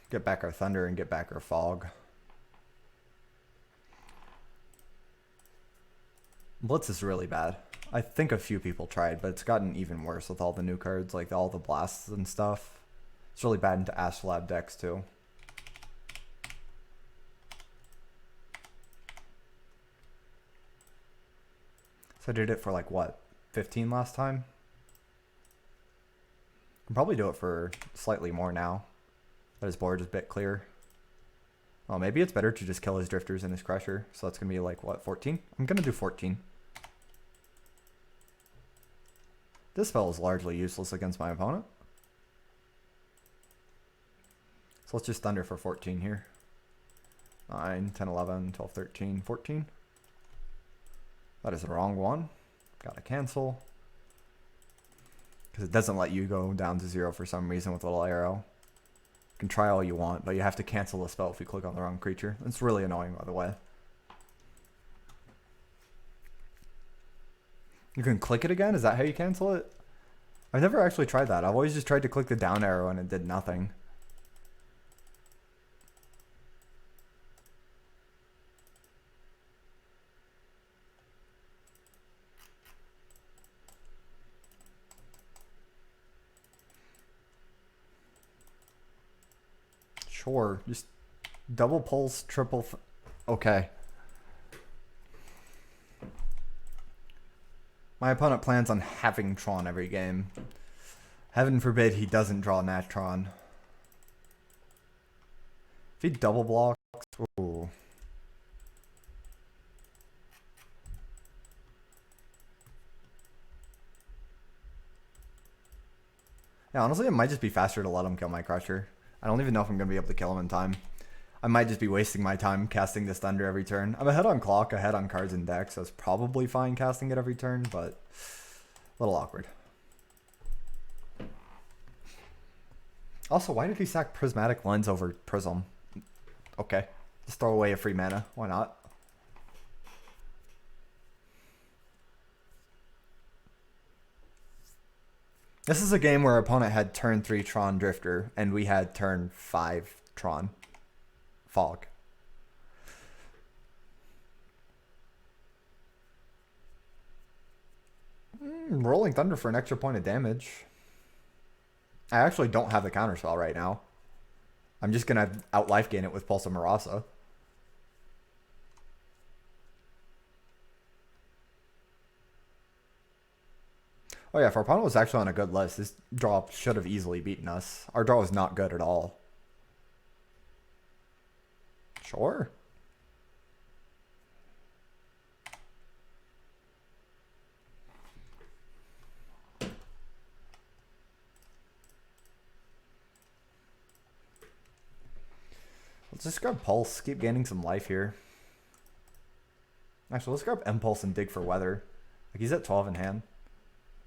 Get back our Thunder and get back our Fog. Blitz is really bad. I think a few people tried, but it's gotten even worse with all the new cards, like all the blasts and stuff. It's really bad into Astrolabe decks too. So I did it for like what, 15 last time? I can probably do it for slightly more now. But his board is a bit clear. Well, maybe it's better to just kill his Drifters and his Crusher. So that's going to be like, what, 14? I'm going to do 14. This spell is largely useless against my opponent. So let's just Thunder for 14 here. 9, 10, 11, 12, 13, 14. That is the wrong one. Gotta cancel. Because it doesn't let you go down to 0 for some reason with a little arrow. You can try all you want, but you have to cancel the spell if you click on the wrong creature. It's really annoying, by the way. You can click it again? Is that how you cancel it? I've never actually tried that. I've always just tried to click the down arrow and it did nothing. Sure, just double pulse, triple. Okay. My opponent plans on having Tron every game. Heaven forbid he doesn't draw Nat Tron. If he double blocks, ooh. Yeah, honestly, it might just be faster to let him kill my Crusher. I don't even know if I'm going to be able to kill him in time. I might just be wasting my time casting this Thunder every turn. I'm ahead on clock, ahead on cards and deck, so it's probably fine casting it every turn, but a little awkward. Also, why did he sack Prismatic Lens over Prism? Okay, just throw away a free mana. Why not? This is a game where our opponent had turn 3 Tron Drifter, and we had turn 5 Tron Fog. Rolling Thunder for an extra point of damage. I actually don't have the counterspell right now. I'm just going to out life gain it with Pulse of Marasa. Oh yeah, if our opponent was actually on a good list, this draw should have easily beaten us. Our draw was not good at all. Sure. Let's just grab Pulse, keep gaining some life here. Actually, let's grab Impulse and dig for Weather. Like, he's at 12 in hand.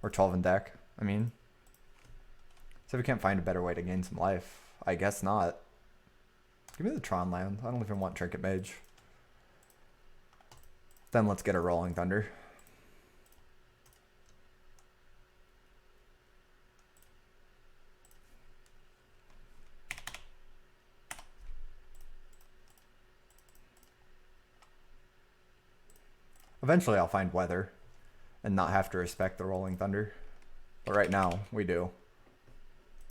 Or 12 in deck, I mean. So if we can't find a better way to gain some life, I guess not. Give me the Tron land. I don't even want Trinket Mage. Then let's get a Rolling Thunder. Eventually I'll find Weather and not have to respect the Rolling Thunder. But right now, we do.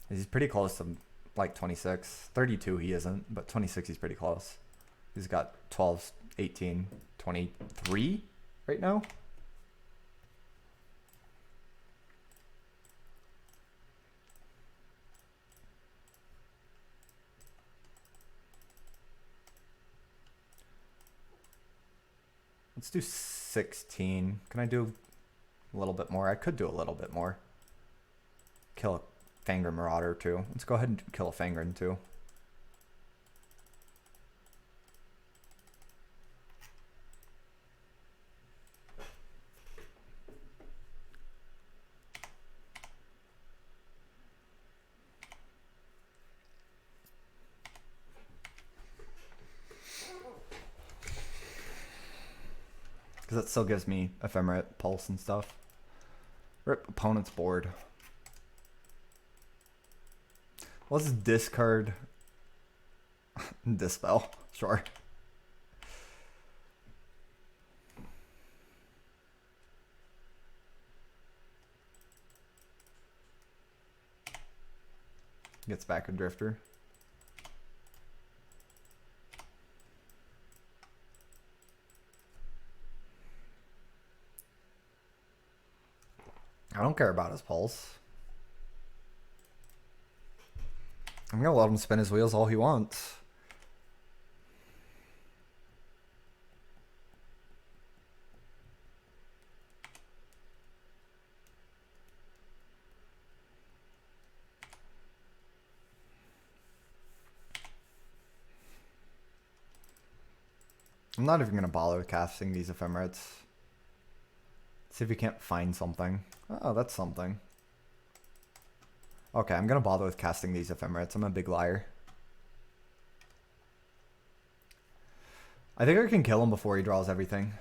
He's pretty close to like 26. 32 he isn't, but 26 he's pretty close. He's got 12, 18, 23 right now. Let's do 16. Can I do a little bit more? I could do a little bit more. Kill a Fangren Marauder too. Let's go ahead and kill a Fangren too. Because that still gives me Ephemerate, Pulse, and stuff. Rip opponent's board. Let's discard Dispel. Sure. Gets back a Drifter. I don't care about his Pulse. I'm gonna let him spin his wheels all he wants. I'm not even gonna bother with casting these Ephemerates. See if we can't find something. Oh, that's something. Okay, I'm gonna bother with casting these Ephemerates. I'm a big liar. I think I can kill him before he draws everything.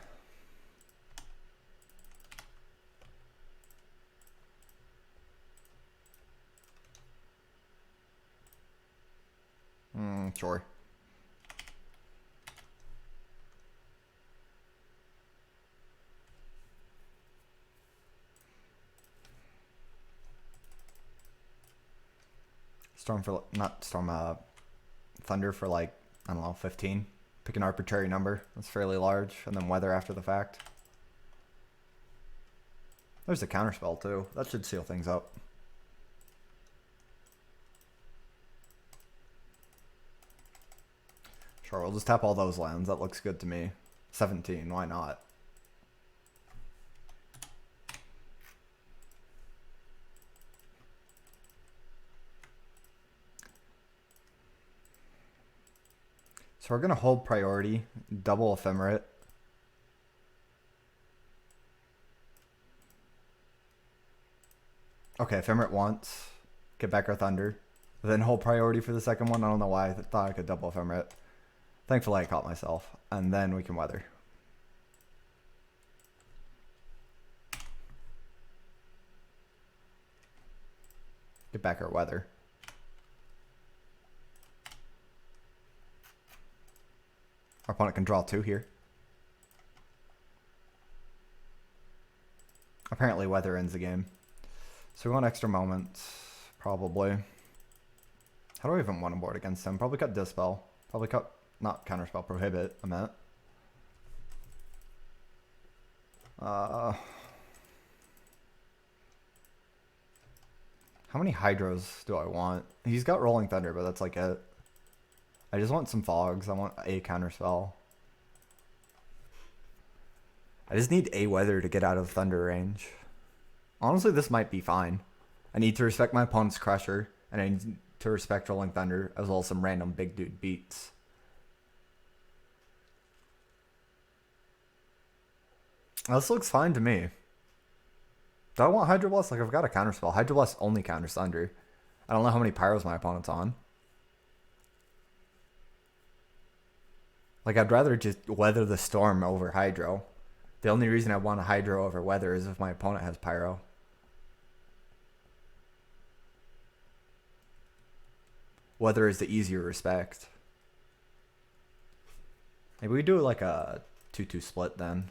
Sure. Storm for, not Storm, Thunder for like, I don't know, 15. Pick an arbitrary number that's fairly large, and then Weather after the fact. There's a counterspell too. That should seal things up. Sure, we'll just tap all those lands. That looks good to me. 17, why not? So we're going to hold priority, double Ephemerate. Okay, Ephemerate once. Get back our Thunder. Then hold priority for the second one. I don't know why I thought I could double Ephemerate. Thankfully I caught myself. And then we can Weather. Get back our Weather. Our opponent can draw 2 here. Apparently Weather ends the game. So we want extra moments, probably. How do I even want to board against him? Probably cut Dispel. Probably cut, not Counterspell, Prohibit, I meant. How many Hydros do I want? He's got Rolling Thunder, but that's like it. I just want some Fogs. I want a Counterspell. I just need a Weather to get out of Thunder range. Honestly, this might be fine. I need to respect my opponent's Crusher, and I need to respect Rolling Thunder, as well as some random big dude beats. This looks fine to me. Do I want Hydro Blast? Like, I've got a Counterspell. Hydro Blast only counters Thunder. I don't know how many Pyros my opponent's on. Like, I'd rather just Weather the Storm over Hydro. The only reason I want a Hydro over Weather is if my opponent has Pyro. Weather is the easier respect. Maybe we do like a 2-2 split then.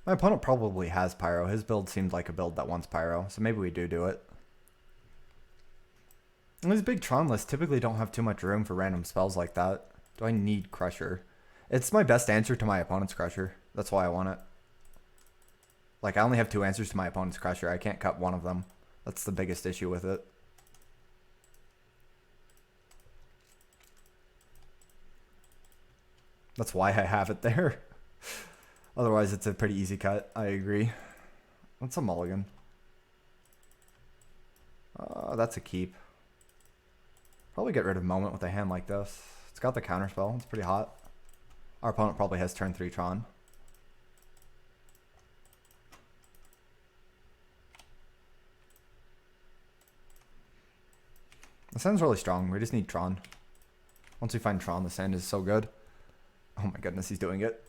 My opponent probably has Pyro. His build seemed like a build that wants Pyro, so maybe we do it. And these big Tron lists typically don't have too much room for random spells like that. Do I need Crusher? It's my best answer to my opponent's Crusher. That's why I want it. Like, I only have 2 answers to my opponent's Crusher. I can't cut one of them. That's the biggest issue with it. That's why I have it there. Otherwise, it's a pretty easy cut. I agree. What's a mulligan? That's a keep. Probably get rid of Moment with a hand like this. It's got the Counterspell. It's pretty hot. Our opponent probably has turn 3 Tron. The sand's really strong. We just need Tron. Once we find Tron, the sand is so good. Oh my goodness, he's doing it.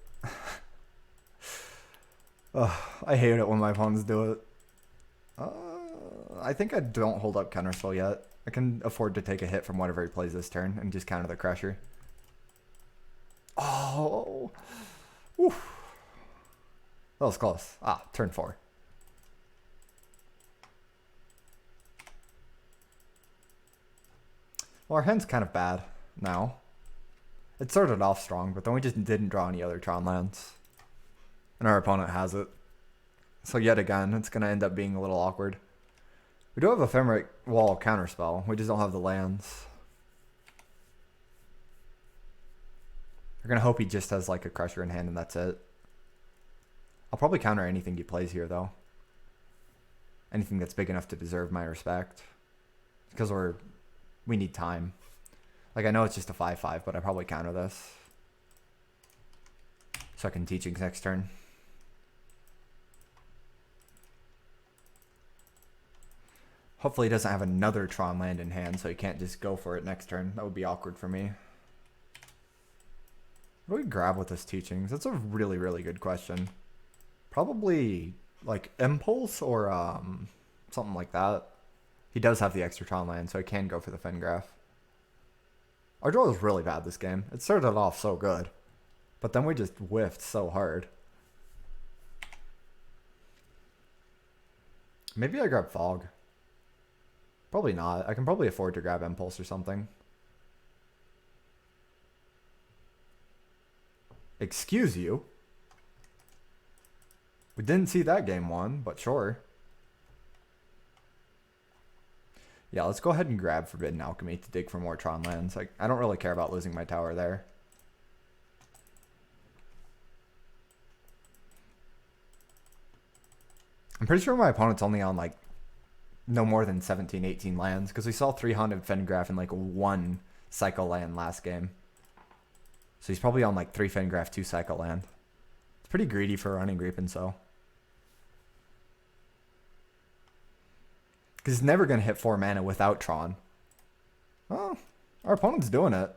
I hate it when my opponents do it. I think I don't hold up Counterspell yet. I can afford to take a hit from whatever he plays this turn and just counter the Crusher. Oh! Oof. That was close. Turn 4. Well, our hand's kind of bad now. It started off strong, but then we just didn't draw any other Tron lands. And our opponent has it. So yet again, it's going to end up being a little awkward. We do have Ephemerate Wall Counterspell. We just don't have the lands. We're going to hope he just has like a Crusher in hand and that's it. I'll probably counter anything he plays here though. Anything that's big enough to deserve my respect. Because we need time. Like, I know it's just a 5-5, but I probably counter this. So I can Teachings next turn. Hopefully he doesn't have another Tron land in hand, so he can't just go for it next turn. That would be awkward for me. What do we grab with this teachings? That's a really, really good question. Probably like Impulse or something like that. He does have the extra Tron land, so I can go for the Fengraph. Our draw is really bad this game. It started off so good, but then we just whiffed so hard. Maybe I grab Fog. Probably not. I can probably afford to grab Impulse or something. Excuse you? We didn't see that game one, but sure. Yeah, let's go ahead and grab Forbidden Alchemy to dig for more Tron lands. Like, I don't really care about losing my tower there. I'm pretty sure my opponent's only on like no more than 17, 18 lands because we saw 300 Fengraph in like one cycle land last game. So he's probably on like 3 Fengraph, 2 cycle land. It's pretty greedy for running Reapin' So. Because he's never going to hit 4 mana without Tron. Well, our opponent's doing it.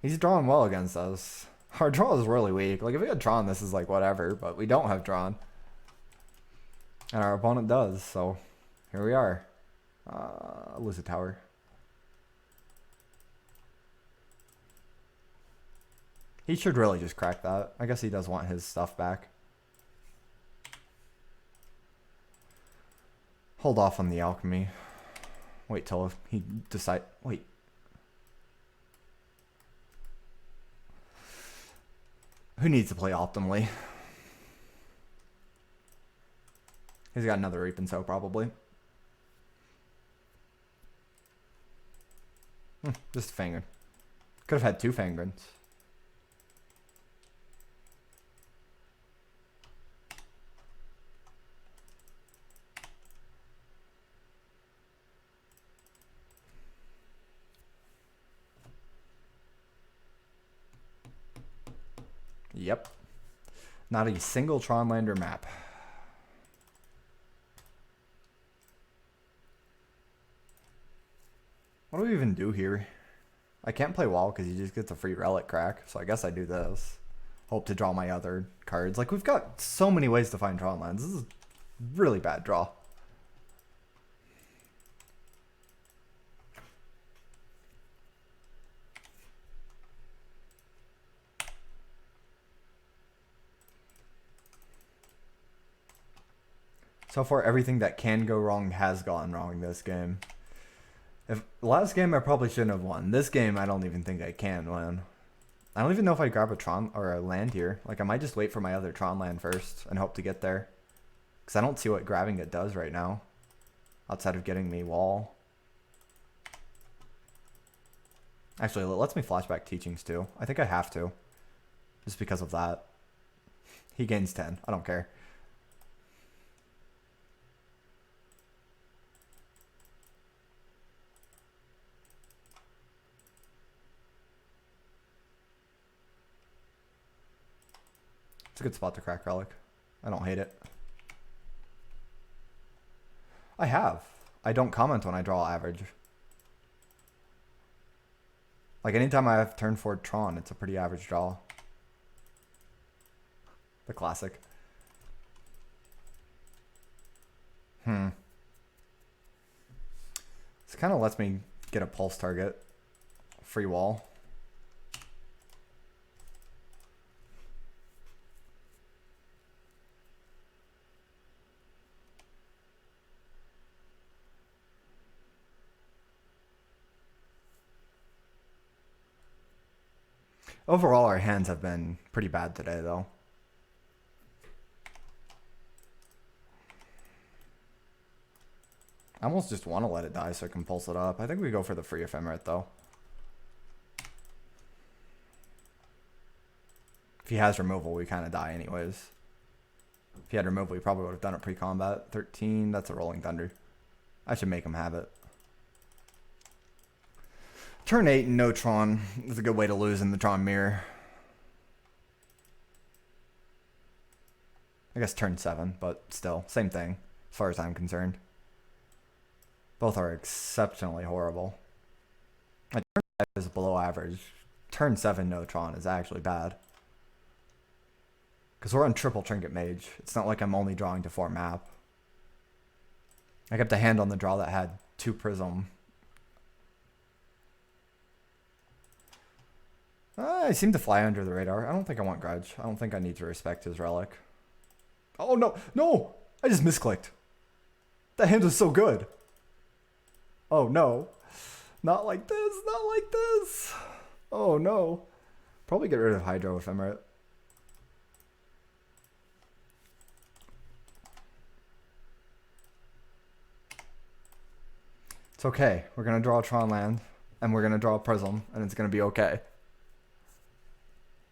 He's drawing well against us. Our draw is really weak. Like, if we had Tron, this is like whatever, but we don't have Tron. And our opponent does, so here we are. Lose a tower. He should really just crack that. I guess he does want his stuff back. Hold off on the alchemy. Wait till he decide. Wait. Who needs to play optimally? He's got another Reapin' So probably. Just a Fangren. Could have had 2 Fangrens. Yep. Not a single Tron lander map. What do we even do here? I can't play Wall because he just gets a free relic crack, so I guess I do this. Hope to draw my other cards. Like, we've got so many ways to find Tron lands. This is a really bad draw. So far, everything that can go wrong has gone wrong this game. If last game I probably shouldn't have won. This game I don't even think I can win. I don't even know if I grab a Tron or a land here. Like, I might just wait for my other Tron land first and hope to get there. Because I don't see what grabbing it does right now. Outside of getting me Wall. Actually, it lets me flashback teachings too. I think I have to. Just because of that. He gains 10. I don't care. It's a good spot to crack Relic. I don't hate it. I have. I don't comment when I draw average. Like, anytime I have turn 4 Tron, it's a pretty average draw. The classic. This kind of lets me get a pulse target. Free Wall. Overall, our hands have been pretty bad today, though. I almost just want to let it die so I can pulse it up. I think we go for the free Ephemerate, though. If he has removal, we kind of die anyways. If he had removal, he probably would have done it pre-combat. 13, that's a Rolling Thunder. I should make him have it. Turn 8 and no Tron is a good way to lose in the Tron mirror. I guess turn 7, but still, same thing as far as I'm concerned. Both are exceptionally horrible. My turn 5 is below average. turn 7 no Tron is actually bad. Because we're on triple Trinket Mage. It's not like I'm only drawing to 4 map. I kept a hand on the draw that had 2 Prism. I seem to fly under the radar. I don't think I want Grudge. I don't think I need to respect his relic. Oh, no. No! I just misclicked. That hand was so good. Oh, no. Not like this. Not like this. Oh, no. Probably get rid of Hydro Ephemerate. It's okay. We're going to draw a Tron land. And we're going to draw a Prism. And it's going to be okay.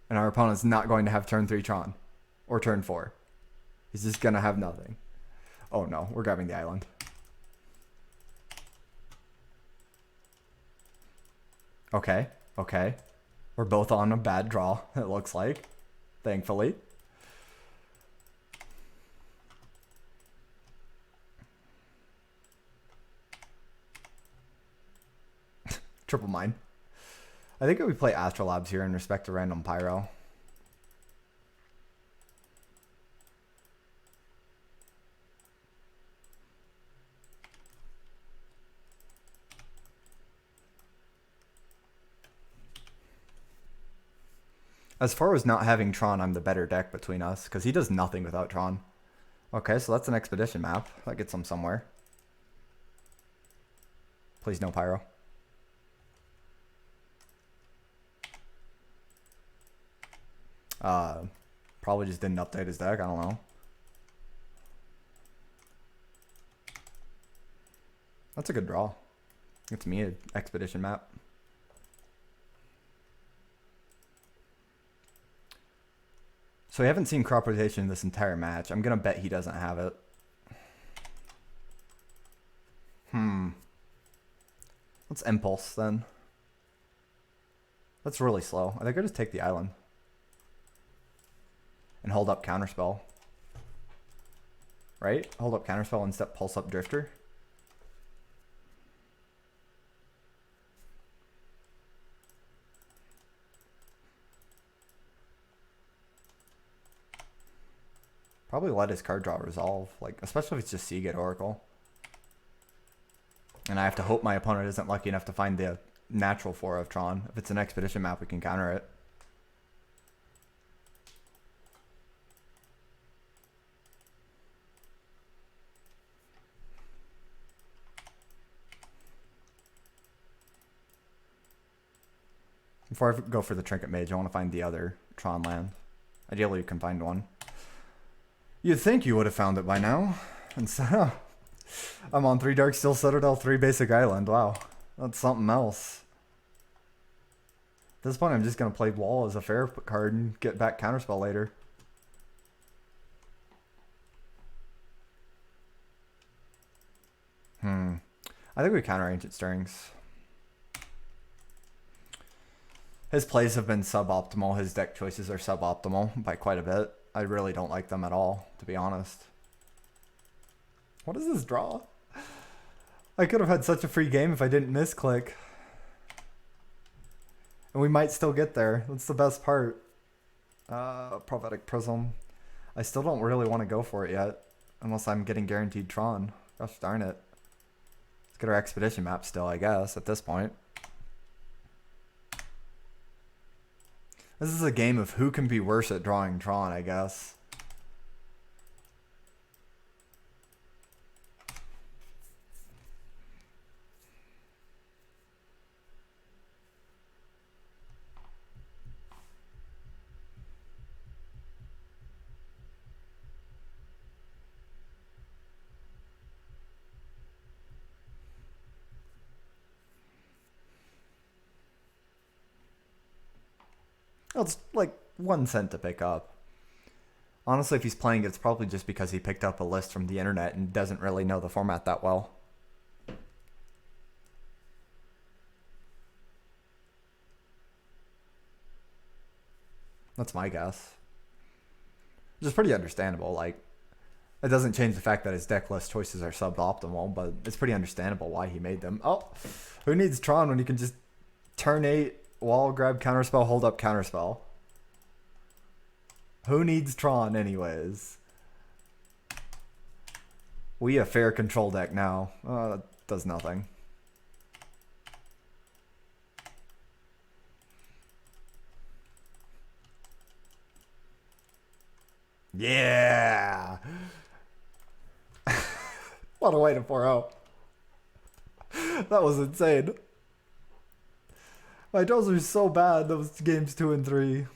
And our opponent's not going to have turn 3 Tron. Or turn 4. He's just going to have nothing. Oh no, we're grabbing the island. Okay, okay. We're both on a bad draw, it looks like. Thankfully. Triple mine. I think if we play Astrolabs here and respect a random Pyro. As far as not having Tron, I'm the better deck between us, because he does nothing without Tron. Okay, so that's an Expedition map. That gets him somewhere. Please no Pyro. Probably just didn't update his deck, I don't know. That's a good draw. It's me an Expedition map. So we haven't seen crop rotation this entire match. I'm going to bet he doesn't have it. Let's Impulse then. That's really slow. I think I just take the island. And hold up Counterspell. Right? Hold up Counterspell and step Pulse up Drifter. Probably let his card draw resolve, like especially if it's just Seagate Oracle. And I have to hope my opponent isn't lucky enough to find the natural 4 of Tron. If it's an Expedition map, we can counter it. Before I go for the Trinket Mage, I want to find the other Tron land. Ideally, you can find one. You'd think you would have found it by now. And so, I'm on 3 Dark Steel Citadel, 3 Basic Island. Wow, that's something else. At this point, I'm just going to play Wall as a fair card and get back Counterspell later. I think we counter Ancient Stirrings. His plays have been suboptimal. His deck choices are suboptimal by quite a bit. I really don't like them at all, to be honest. What is this draw? I could have had such a free game if I didn't misclick. And we might still get there. That's the best part. Prophetic Prism. I still don't really want to go for it yet. Unless I'm getting guaranteed Tron. Gosh darn it. Let's get our Expedition map still, I guess, at this point. This is a game of who can be worse at drawing Tron, I guess. It's like 1 cent to pick up. Honestly, if he's playing, it's probably just because he picked up a list from the internet and doesn't really know the format that well. That's my guess. Which is pretty understandable. Like, it doesn't change the fact that his deck list choices are suboptimal, but it's pretty understandable why he made them. Oh, who needs Tron when you can just turn 8 Wall, grab, counterspell, hold up, counterspell. Who needs Tron anyways? We a fair control deck now. That does nothing. Yeah! What a way to 4-0. That was insane. My drills are so bad, those games 2 and 3.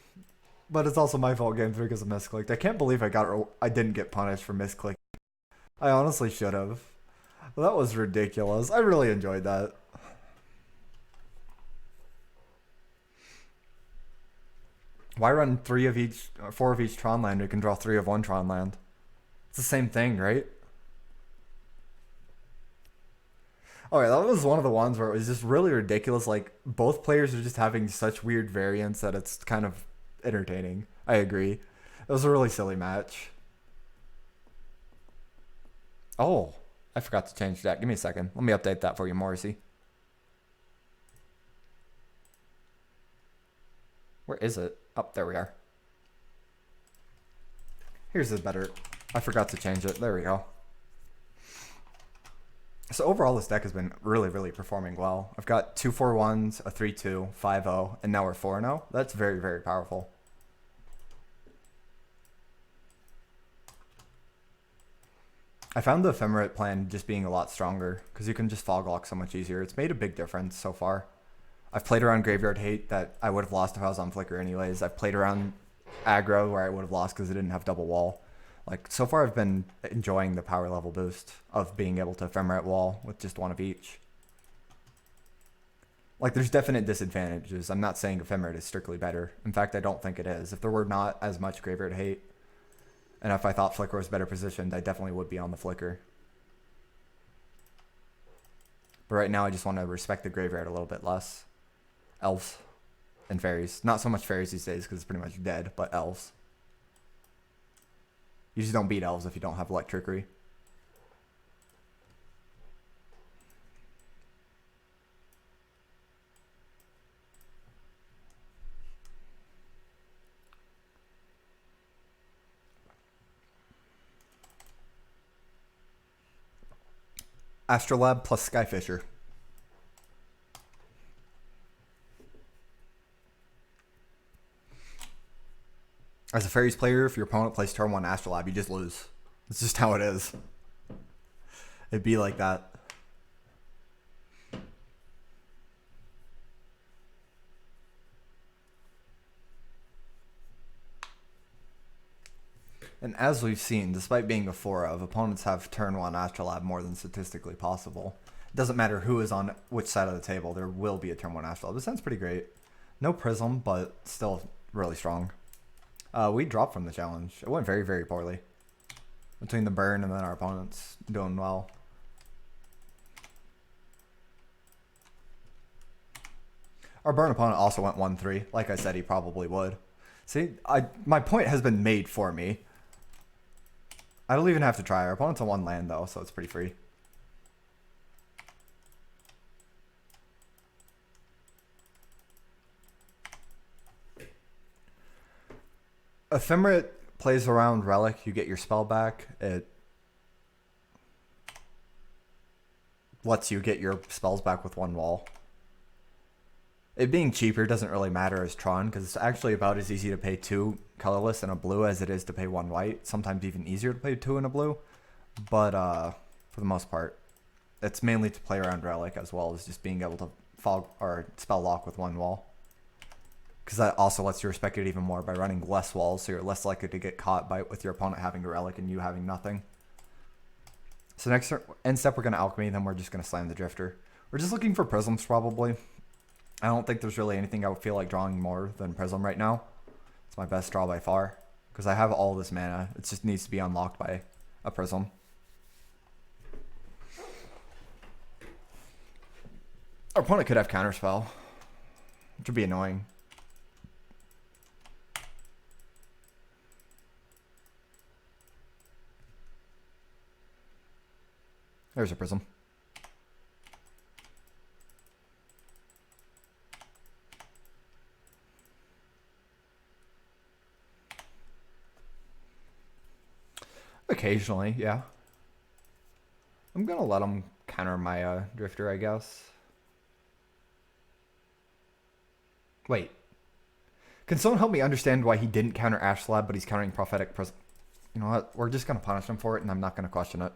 But it's also my fault game 3 because I misclicked. I can't believe I didn't get punished for misclicking. I honestly should have. That was ridiculous. I really enjoyed that. Why run 4 of each Tron land? You can draw 3 of one Tron land. It's the same thing, right? Okay, that was one of the ones where it was just really ridiculous. Like, both players are just having such weird variants that it's kind of entertaining. I agree. It was a really silly match. Oh, I forgot to change that. Give me a second. Let me update that for you, Morrissey. Where is it? Oh, there we are. Here's the better. I forgot to change it. There we go. So overall, this deck has been really, really performing well. I've got 2 4-1s, a 3-2, 5-0, and now we're 4-0. That's very, very powerful. I found the Ephemerate plan just being a lot stronger because you can just fog lock so much easier. It's made a big difference so far. I've played around Graveyard Hate that I would have lost if I was on Flicker anyways. I've played around aggro where I would have lost because it didn't have double wall. Like, so far I've been enjoying the power level boost of being able to Ephemerate wall with just 1 of each. Like, there's definite disadvantages. I'm not saying Ephemerate is strictly better. In fact, I don't think it is. If there were not as much Graveyard Hate, and if I thought Flicker was better positioned, I definitely would be on the Flicker. But right now I just want to respect the Graveyard a little bit less. Elves and fairies. Not so much fairies these days because it's pretty much dead, but elves. You just don't beat elves if you don't have Electrickery. Astrolabe plus Skyfisher. As a fairies player, if your opponent plays turn 1 Astrolabe, you just lose. It's just how it is. It'd be like that. And as we've seen, despite being a 4-of, opponents have turn 1 Astrolabe more than statistically possible. It doesn't matter who is on which side of the table, there will be a turn 1 Astrolabe. It sounds pretty great. No Prism, but still really strong. We dropped from the challenge. It went very, very poorly. Between the burn and then our opponents doing well. Our burn opponent also went 1-3. Like I said, he probably would. See, my point has been made for me. I don't even have to try. Our opponent's on 1 land though, so it's pretty free. Ephemerate plays around Relic. You get your spell back. It lets you get your spells back with 1 wall. It being cheaper doesn't really matter as Tron because it's actually about as easy to pay 2 colorless and a blue as it is to pay 1 white. Sometimes even easier to pay 2 and a blue. But for the most part, it's mainly to play around Relic as well as just being able to fog or spell lock with 1 wall. Because that also lets you respect it even more by running less walls, so you're less likely to get caught by with your opponent having a Relic and you having nothing. So next end step, we're going to Alchemy, then we're just going to slam the Drifter. We're just looking for Prisms probably. I don't think there's really anything I would feel like drawing more than Prism right now. It's my best draw by far. Because I have all this mana. It just needs to be unlocked by a Prism. Our opponent could have Counterspell, which would be annoying. There's a Prism. Occasionally, yeah. I'm gonna let him counter my Drifter, I guess. Wait. Can someone help me understand why he didn't counter Ash Slab, but he's countering Prophetic Prism? You know what? We're just gonna punish him for it, and I'm not gonna question it.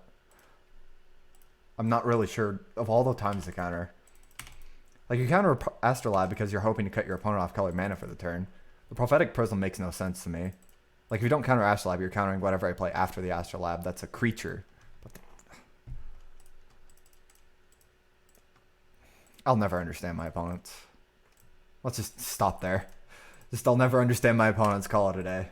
I'm not really sure of all the times to counter. Like, you counter Astrolabe because you're hoping to cut your opponent off colored mana for the turn. The Prophetic Prism makes no sense to me. Like, if you don't counter Astrolabe, you're countering whatever I play after the Astrolabe. That's a creature. I'll never understand my opponents. Let's just stop there. I'll never understand my opponents. Call it a day.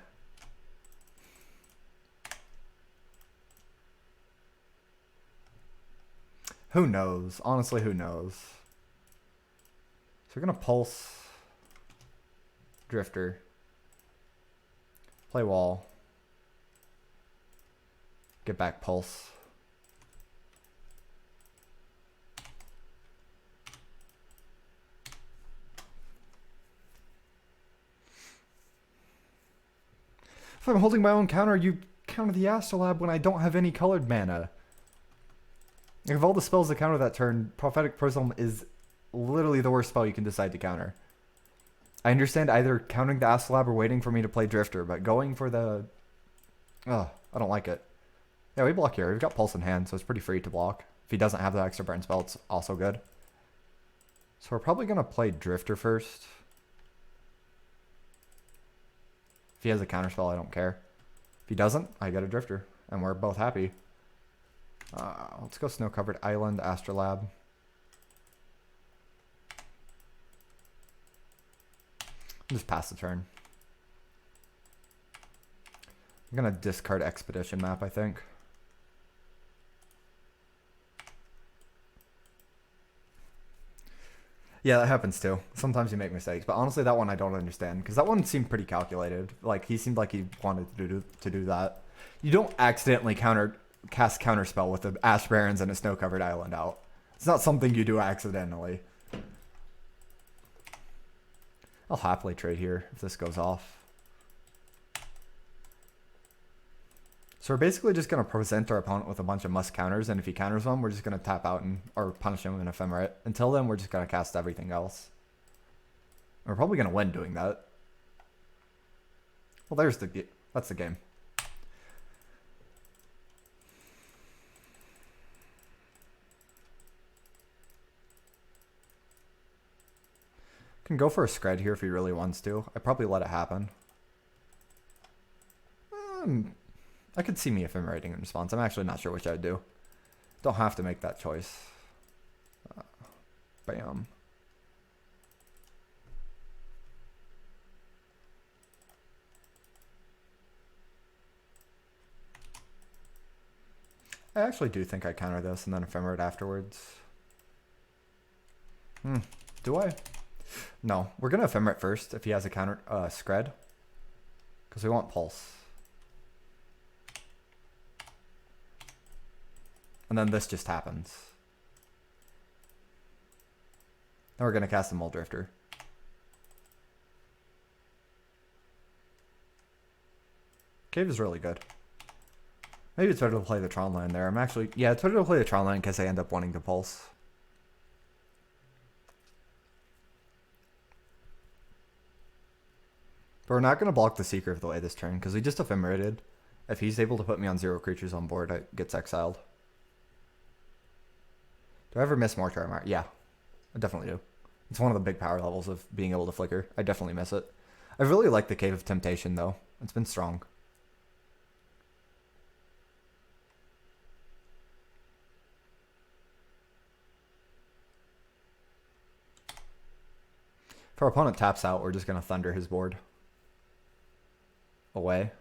Who knows? Honestly, who knows? So we're going to Pulse Drifter. Play Wall. Get back Pulse. If I'm holding my own counter, you counter the Astrolabe when I don't have any colored mana. Of all the spells that counter that turn, Prophetic Prism is literally the worst spell you can decide to counter. I understand either countering the Astrolabe or waiting for me to play Drifter, but going for the... Ugh, I don't like it. Yeah, we block here. We've got Pulse in hand, so it's pretty free to block. If he doesn't have the extra burn spell, it's also good. So we're probably going to play Drifter first. If he has a counterspell, I don't care. If he doesn't, I get a Drifter, and we're both happy. Let's go Snow-Covered Island, Astrolabe. Just pass the turn. I'm going to discard Expedition Map, I think. Yeah, that happens too. Sometimes you make mistakes, but honestly, that one I don't understand because that one seemed pretty calculated. Like, he seemed like he wanted to do that. You don't accidentally cast Counterspell with the Ash Barrens and a Snow-Covered Island out. It's not something you do accidentally. I'll happily trade here if this goes off. So we're basically just going to present our opponent with a bunch of must counters, and if he counters them, we're just going to tap out or punish him in Ephemerate. Until then, we're just going to cast everything else. And we're probably going to win doing that. Well, that's the game. Can go for a Scred here if he really wants to. I probably let it happen. I could see me Ephemerating in response. I'm actually not sure which I would do. Don't have to make that choice. Bam. I actually do think I counter this and then Ephemerate afterwards. Do I? No. We're going to Ephemerate first if he has a counter Scred. Because we want Pulse. And then this just happens. Then we're going to cast a Mole Drifter. Cave is really good. Maybe it's better to play the Tron land there. Yeah, it's better to play the Tron land in case I end up wanting to Pulse. But we're not going to block the Seeker of the way this turn, because we just Ephemerated. If he's able to put me on 0 creatures on board, it gets exiled. Do I ever miss Mortar Mart? Yeah, I definitely do. It's one of the big power levels of being able to flicker. I definitely miss it. I really like the Cave of Temptation, though. It's been strong. If our opponent taps out, we're just going to Thunder his board away.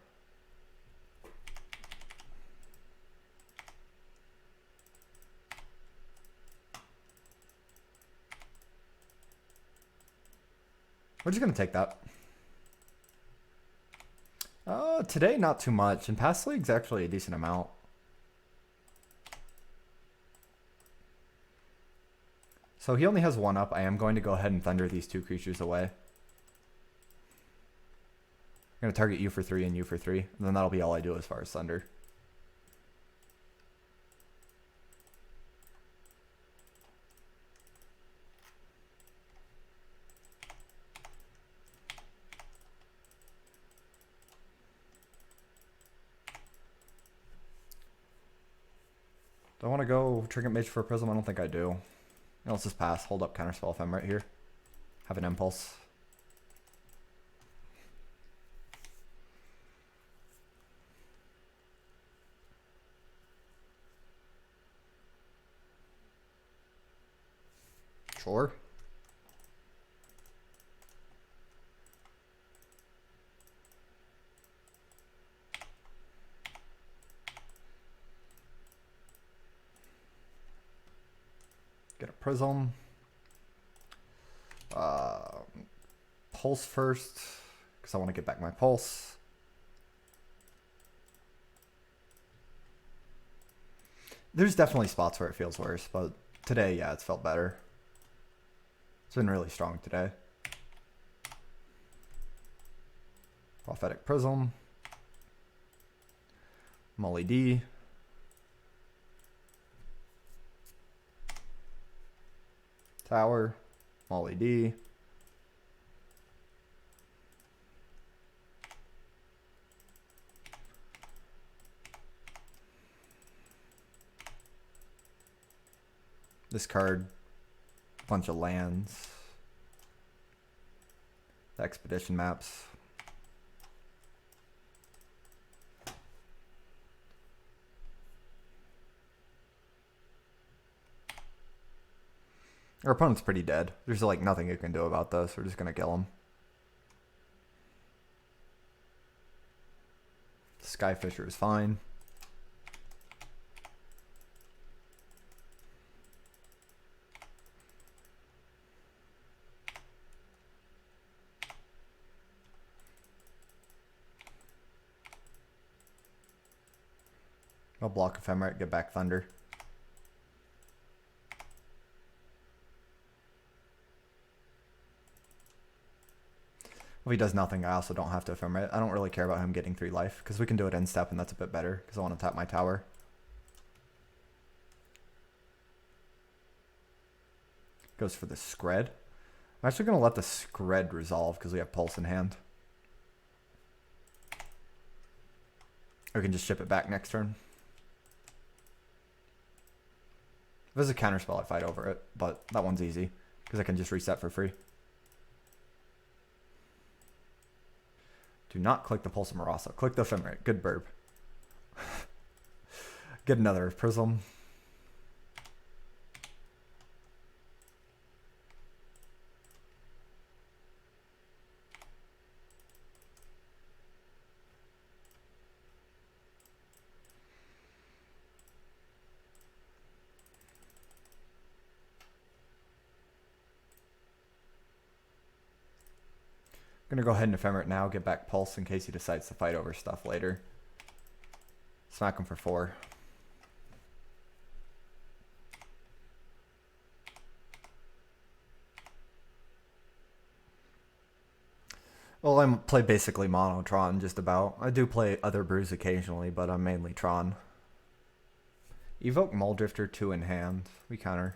We're just going to take that. Today, not too much. In past leagues, actually a decent amount. So he only has 1 up. I am going to go ahead and Thunder these 2 creatures away. I'm going to target you for 3 and you for 3. And then that'll be all I do as far as Thunder. I want to go Trinket Mage for a Prism? I don't think I do. No, let's just pass. Hold up Counterspell if I'm right here. Have an Impulse. Sure. Get a Prism. Pulse first, because I want to get back my Pulse. There's definitely spots where it feels worse, but today, yeah, it's felt better. It's been really strong today. Prophetic Prism. Molly D. Tower. Molly D. This card. Bunch of lands. The expedition maps. Our opponent's pretty dead. There's like nothing you can do about this. We're just gonna kill him. Skyfisher is fine. I'll block Ephemerate, get back Thunder. If he does nothing, I also don't have to Ephemerate. I don't really care about him getting 3 life, because we can do it in step, and that's a bit better, because I want to tap my tower. Goes for the Scred. I'm actually going to let the Scred resolve, because we have Pulse in hand. Or we can just ship it back next turn. If there's a counterspell, I'd fight over it, but that one's easy, because I can just reset for free. Do not click the Pulse of Marasa. Click the Ephemerate. Good burb. Get another Prism. I'm going to go ahead and Ephemerate now, get back Pulse in case he decides to fight over stuff later. Smack him for 4. Well, I play basically mono Tron just about. I do play other brews occasionally, but I'm mainly Tron. Evoke Muldrifter 2 in hand. We counter.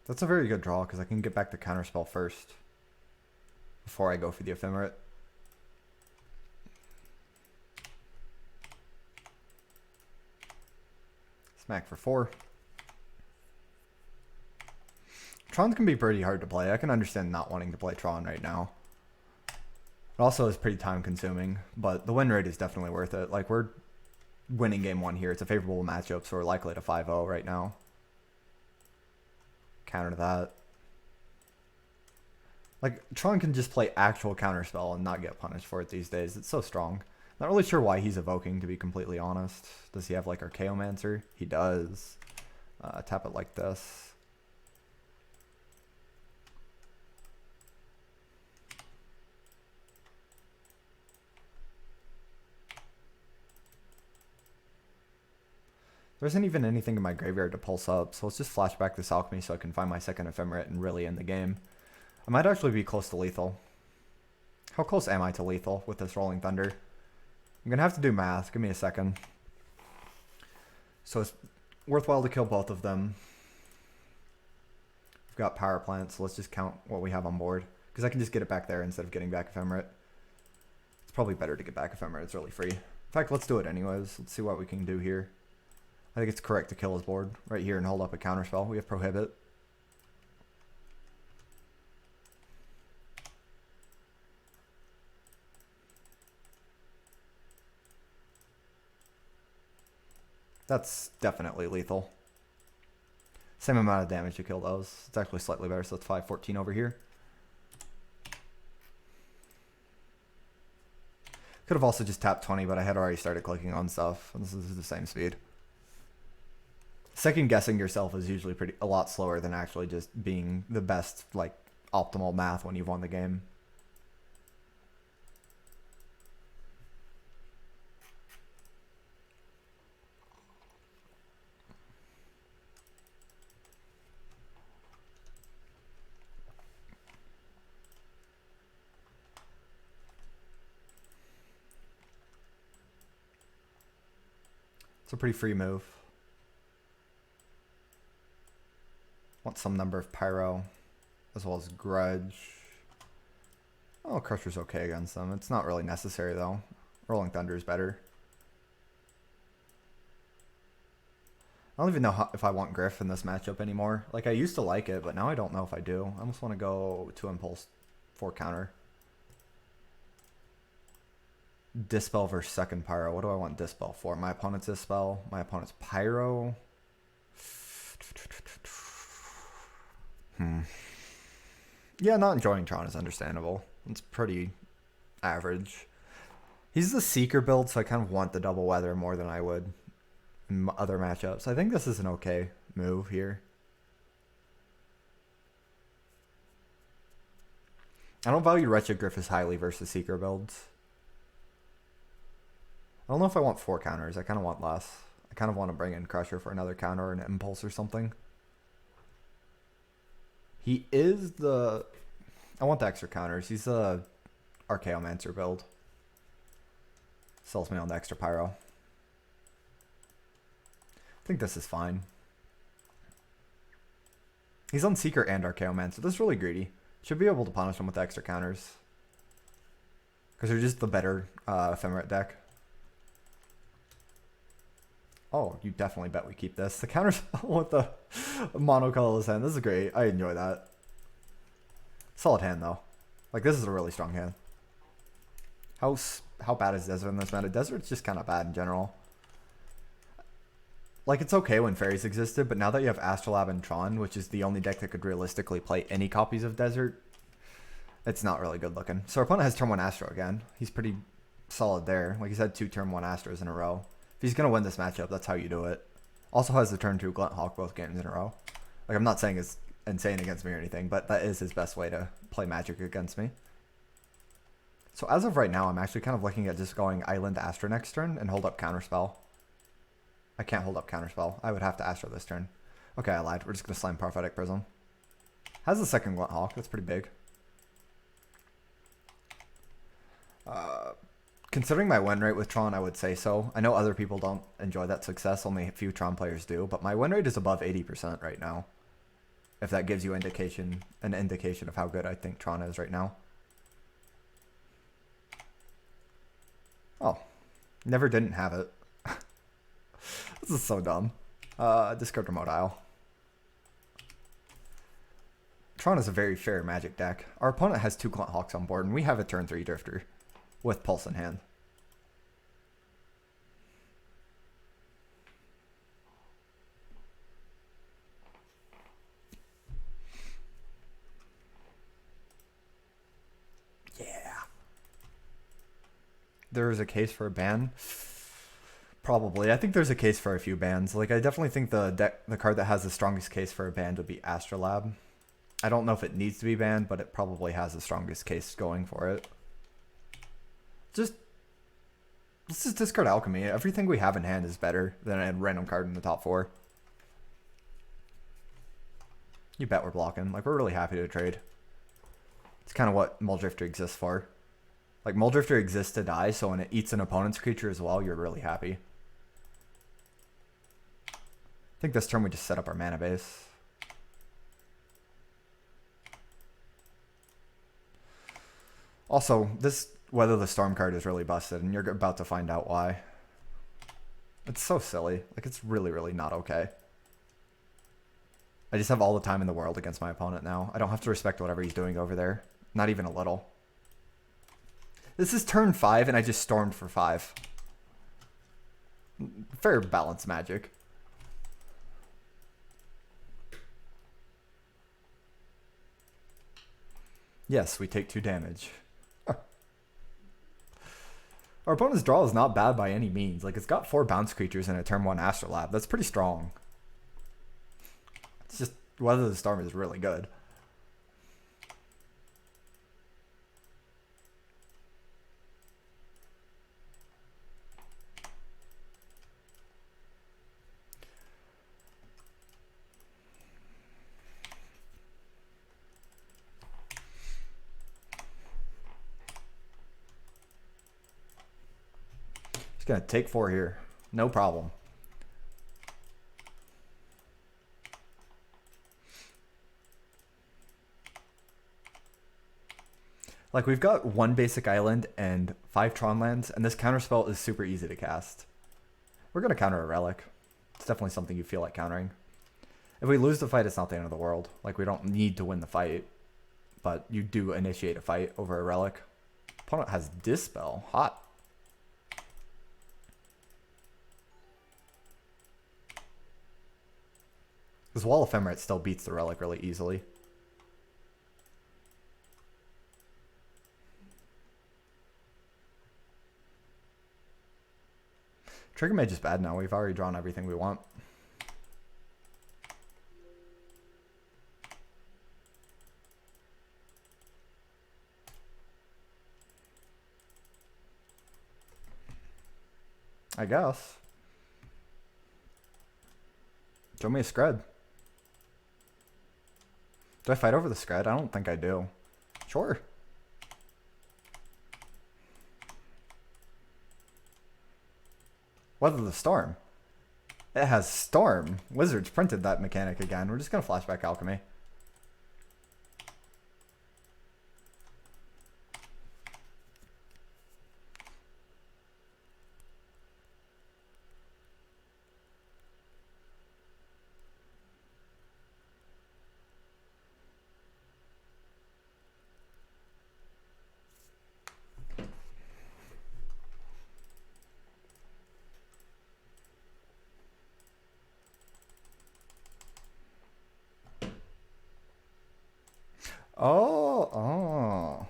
That's a very good draw because I can get back the counterspell first before I go for the Ephemerate. Smack for 4. Tron can be pretty hard to play. I can understand not wanting to play Tron right now. It also is pretty time consuming, but the win rate is definitely worth it. Like, we're winning game 1 here. It's a favorable matchup, so we're likely to 5-0 right now. Counter that. Like, Tron can just play actual counterspell and not get punished for it these days. It's so strong. Not really sure why he's evoking, to be completely honest. Does he have like Archaeomancer? He does. Tap it like this. There isn't even anything in my graveyard to pulse up, so let's just flash back this Alchemy so I can find my second Ephemerate and really end the game. I might actually be close to lethal. How close am I to lethal with this Rolling Thunder? I'm going to have to do math. Give me a second. So it's worthwhile to kill both of them. We've got power plants, so let's just count what we have on board. Because I can just get it back there instead of getting back Ephemerate. It's probably better to get back Ephemerate. It's really free. In fact, let's do it anyways. Let's see what we can do here. I think it's correct to kill his board right here and hold up a counterspell. We have Prohibit. That's definitely lethal. Same amount of damage to kill those. It's actually slightly better, so it's 514 over here. Could have also just tapped 20, but I had already started clicking on stuff. And this is the same speed. Second guessing yourself is usually a lot slower than actually just being the best, like, optimal math when you've won the game. It's a pretty free move. Want some number of Pyro, as well as Grudge. Oh, Crusher's okay against them. It's not really necessary, though. Rolling Thunder is better. I don't even know if I want Griff in this matchup anymore. Like, I used to like it, but now I don't know if I do. I almost want to go to Impulse 4 counter. Dispel versus second Pyro. What do I want Dispel for? My opponent's Dispel. My opponent's Pyro. Yeah, not enjoying Tron is understandable. It's pretty average. He's the Seeker build, so I kind of want the double weather more than I would in other matchups. I think this is an okay move here. I don't value Wretched Griff as highly versus Seeker builds. I don't know if I want 4 counters. I kind of want less. I kind of want to bring in Crusher for another counter or an Impulse or something. He is the... I want the extra counters. He's the Archaeomancer build. Sells me on the extra Pyro. I think this is fine. He's on Seeker and Archaeomancer. This is really greedy. Should be able to punish him with the extra counters. Because they're just the better Ephemerate deck. Oh, you definitely bet we keep this. The counters with the monocolorless hand. This is great. I enjoy that. Solid hand, though. Like, this is a really strong hand. How bad is Desert in this meta? Desert's just kind of bad in general. Like, it's okay when Fairies existed, but now that you have Astrolabe and Tron, which is the only deck that could realistically play any copies of Desert, it's not really good looking. So our opponent has turn 1 Astro again. He's pretty solid there. Like, he's had 2 turn 1 Astros in a row. If he's going to win this matchup, that's how you do it. Also has the turn 2 Glunt Hawk both games in a row. Like, I'm not saying it's insane against me or anything, but that is his best way to play Magic against me. So as of right now, I'm actually kind of looking at just going Island Astro next turn and hold up Counterspell. I can't hold up Counterspell. I would have to Astro this turn. Okay, I lied. We're just going to slam Prophetic Prism. Has the second Glunt Hawk. That's pretty big. Considering my win rate with Tron, I would say so. I know other people don't enjoy that success. Only a few Tron players do. But my win rate is above 80% right now. If that gives you an indication of how good I think Tron is right now. Oh. Never didn't have it. This is so dumb. Discard Remote Isle. Tron is a very fair Magic deck. Our opponent has 2 Glunt Hawks on board, and we have a turn 3 Drifter with Pulse in hand. Yeah. There is a case for a ban. Probably. I think there's a case for a few bans. Like, I definitely think the card that has the strongest case for a ban would be Astrolabe. I don't know if it needs to be banned, but it probably has the strongest case going for it. Let's just discard Alchemy. Everything we have in hand is better than a random card in the top 4. You bet we're blocking. Like, we're really happy to trade. It's kind of what Muldrifter exists for. Like, Muldrifter exists to die, so when it eats an opponent's creature as well, you're really happy. I think this turn we just set up our mana base. Also, this Weather the Storm card is really busted, and you're about to find out why. It's so silly. Like, it's really, really not okay. I just have all the time in the world against my opponent now. I don't have to respect whatever he's doing over there. Not even a little. This is turn 5, and I just stormed for 5. Fair balance magic. Yes, we take 2 damage. Our opponent's draw is not bad by any means. Like, it's got 4 bounce creatures and a turn 1 Astrolabe. That's pretty strong. It's just, Weather the Storm is really good. Just gonna take 4 here. No problem. Like, we've got 1 basic island and 5 Tron lands, and this counterspell is super easy to cast. We're gonna counter a relic. It's definitely something you feel like countering. If we lose the fight, it's not the end of the world. Like, we don't need to win the fight, but you do initiate a fight over a relic. Opponent has Dispel. Hot. This Wall Ephemerate still beats the relic really easily. Trigger Mage is bad now. We've already drawn everything we want. I guess. Show me a Scred. Do I fight over the Scred? I don't think I do. Sure. Weather the Storm. It has Storm. Wizards printed that mechanic again. We're just going to Flashback Alchemy. Oh.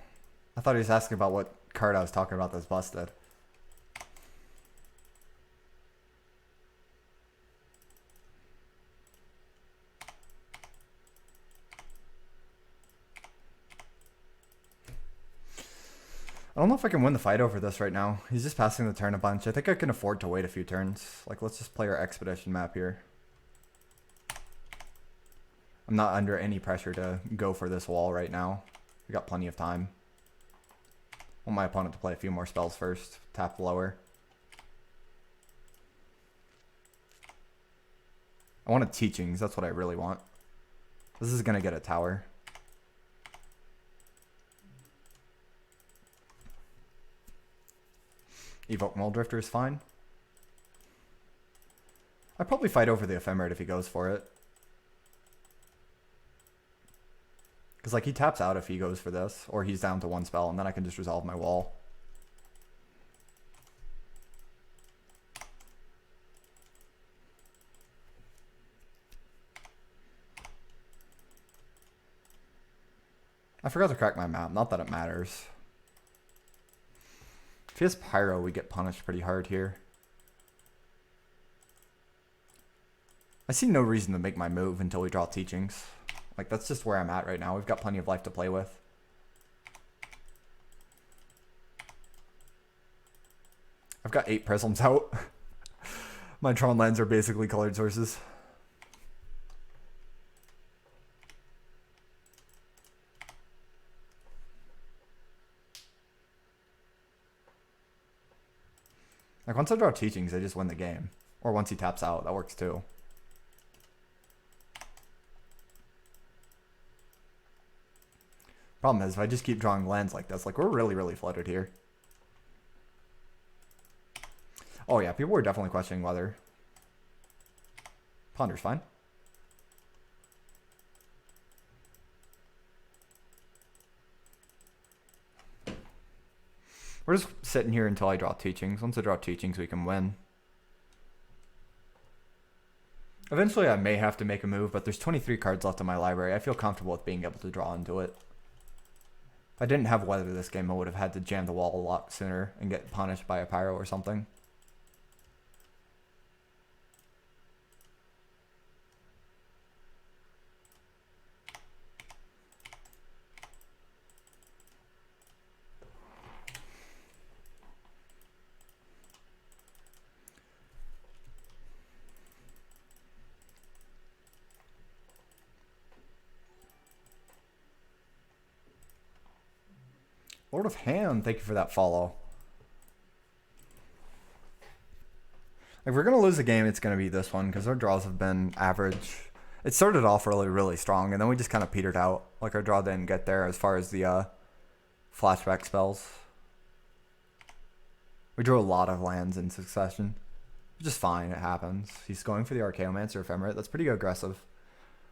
I thought he was asking about what card I was talking about that's busted. I don't know if I can win the fight over this right now. He's just passing the turn a bunch. I think I can afford to wait a few turns. Like, let's just play our Expedition map here. I'm not under any pressure to go for this wall right now. We got plenty of time. I want my opponent to play a few more spells first. Tap lower. I want a Teachings. That's what I really want. This is going to get a tower. Evoke Muldrifter is fine. I'd probably fight over the Ephemerate if he goes for it. Because, like, he taps out if he goes for this, or he's down to 1 spell, and then I can just resolve my wall. I forgot to crack my map. Not that it matters. If he has Pyro, we get punished pretty hard here. I see no reason to make my move until we draw Teachings. Like, that's just where I'm at right now. We've got plenty of life to play with. I've got 8 Prisms out. My Tron lands are basically colored sources. Like, once I draw teachings, I just win the game. Or once he taps out, that works too. Problem is, if I just keep drawing lands like this, like, we're really, really flooded here. Oh yeah, people were definitely questioning whether. Ponder's fine. We're just sitting here until I draw teachings. Once I draw teachings, we can win. Eventually, I may have to make a move, but there's 23 cards left in my library. I feel comfortable with being able to draw into it. If I didn't have weather this game, I would have had to jam the wall a lot sooner and get punished by a pyro or something. Lord of Ham, thank you for that follow. If we're going to lose a game, it's going to be this one because our draws have been average. It started off really, really strong, and then we just kind of petered out. Like, our draw didn't get there as far as the flashback spells. We drew a lot of lands in succession. Which is fine, it happens. He's going for the Archaeomancer Ephemerate. That's pretty aggressive.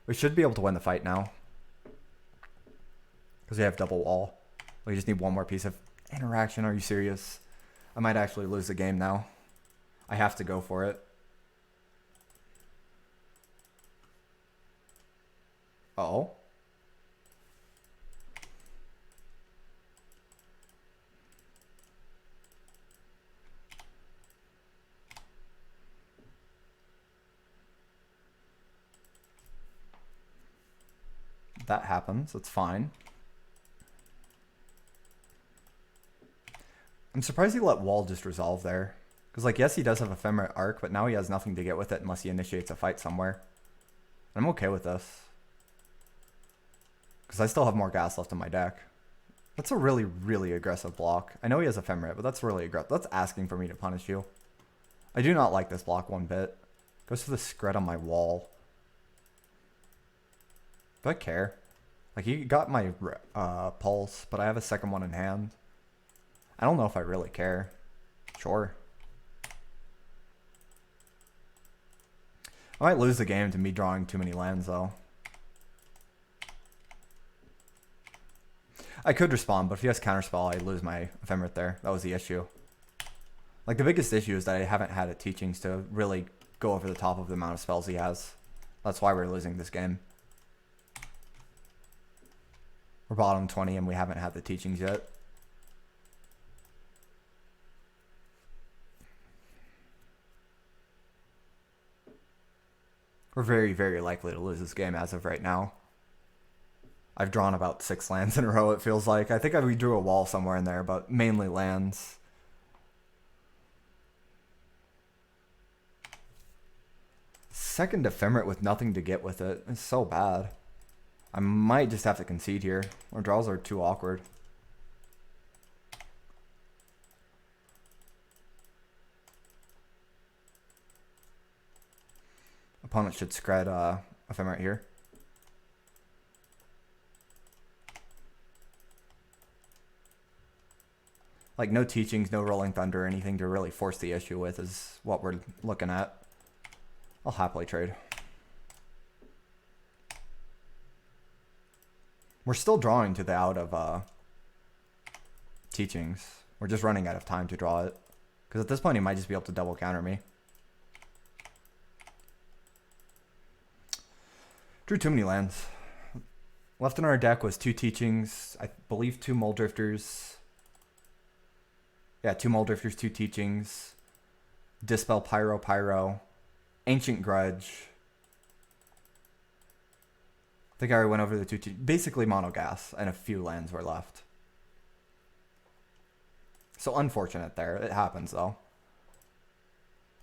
We should be able to win the fight now. Because we have double wall. We just need one more piece of interaction. Are you serious? I might actually lose the game now. I have to go for it. Uh-oh. That happens. That's fine. I'm surprised he let wall just resolve there. Because, like, yes, he does have Ephemerate Arc, but now he has nothing to get with it unless he initiates a fight somewhere. I'm okay with this. Because I still have more gas left in my deck. That's a really, really aggressive block. I know he has Ephemerate, but that's really aggressive. That's asking for me to punish you. I do not like this block one bit. Goes for the Scred on my wall. Do I care? Like, he got my pulse, but I have a second one in hand. I don't know if I really care. Sure. I might lose the game to me drawing too many lands, though. I could respond, but if he has Counterspell, I lose my Ephemerate there. That was the issue. Like, the biggest issue is that I haven't had a teachings to really go over the top of the amount of spells he has. That's why we're losing this game. We're bottom 20 and we haven't had the teachings yet. We're very, very likely to lose this game as of right now. I've drawn about 6 lands in a row, it feels like. I think we drew a wall somewhere in there, but mainly lands. Second Ephemerate with nothing to get with it. It's so bad. I might just have to concede here. Our draws are too awkward. Opponent should Scred Ephemerate here. Like, no teachings, no Rolling Thunder, or anything to really force the issue with is what we're looking at. I'll happily trade. We're still drawing to the out of teachings. We're just running out of time to draw it. Because at this point, he might just be able to double counter me. Drew too many lands. Left in our deck was 2 teachings. I believe 2 Mole Drifters. Yeah, 2 Mole Drifters, 2 teachings. Dispel Pyro Pyro. Ancient Grudge. I think I already went over the 2 basically mono gas, and a few lands were left. So unfortunate there. It happens, though.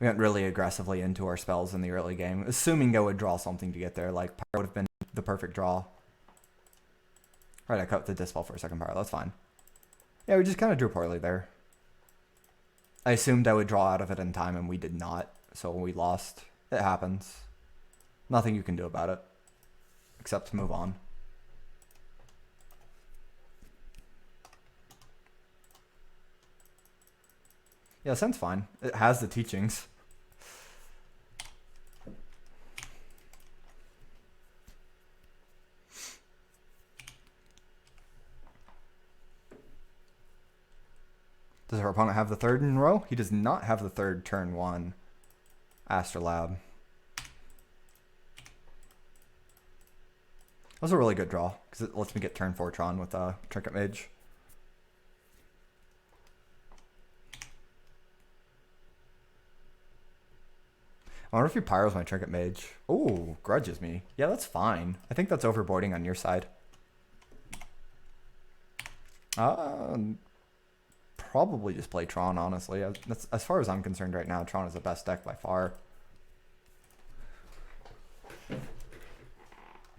We went really aggressively into our spells in the early game, assuming I would draw something to get there. Like, Pyro would have been the perfect draw. Right, I cut the Dispel for a second Pyro. That's fine. Yeah, we just kind of drew poorly there. I assumed I would draw out of it in time, and we did not, so we lost. It happens. Nothing you can do about it, except to move on. Yeah, Sen's fine. It has the teachings. Does our opponent have the third in a row? He does not have the third turn one. Astrolabe. That was a really good draw, because it lets me get turn 4 Tron with Trinket Mage. I wonder if he pyros my Trinket Mage. Ooh, grudges me. Yeah, that's fine. I think that's overboarding on your side. Probably just play Tron, honestly. That's, as far as I'm concerned right now, Tron is the best deck by far.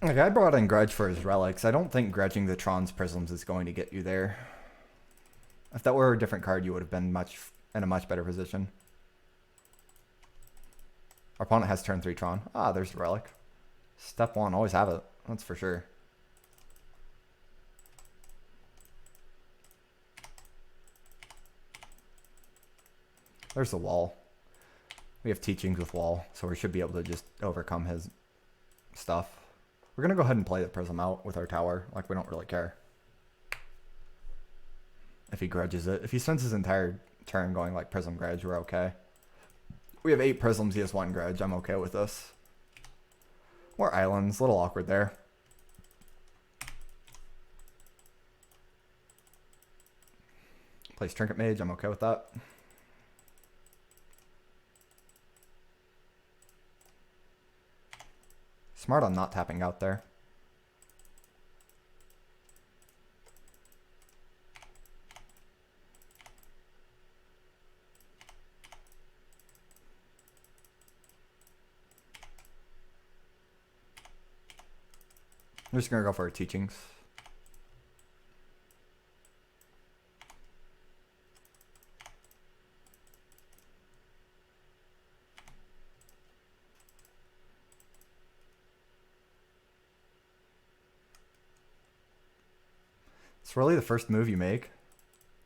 Okay, I brought in Grudge for his relics. I don't think grudging the Tron's Prisms is going to get you there. If that were a different card, you would have been in a much better position. Our opponent has turn 3 Tron. Ah, there's the relic. Step 1, always have it. That's for sure. There's the wall. We have teachings with wall, so we should be able to just overcome his stuff. We're going to go ahead and play the Prism out with our tower. Like, we don't really care. If he grudges it. If he spends his entire turn going like Prism Grudge, we're okay. We have 8 Prisms, he has 1 Grudge. I'm okay with this. More islands, a little awkward there. Plays Trinket Mage, I'm okay with that. Smart on not tapping out there. I'm just going to go for our teachings. It's really the first move you make.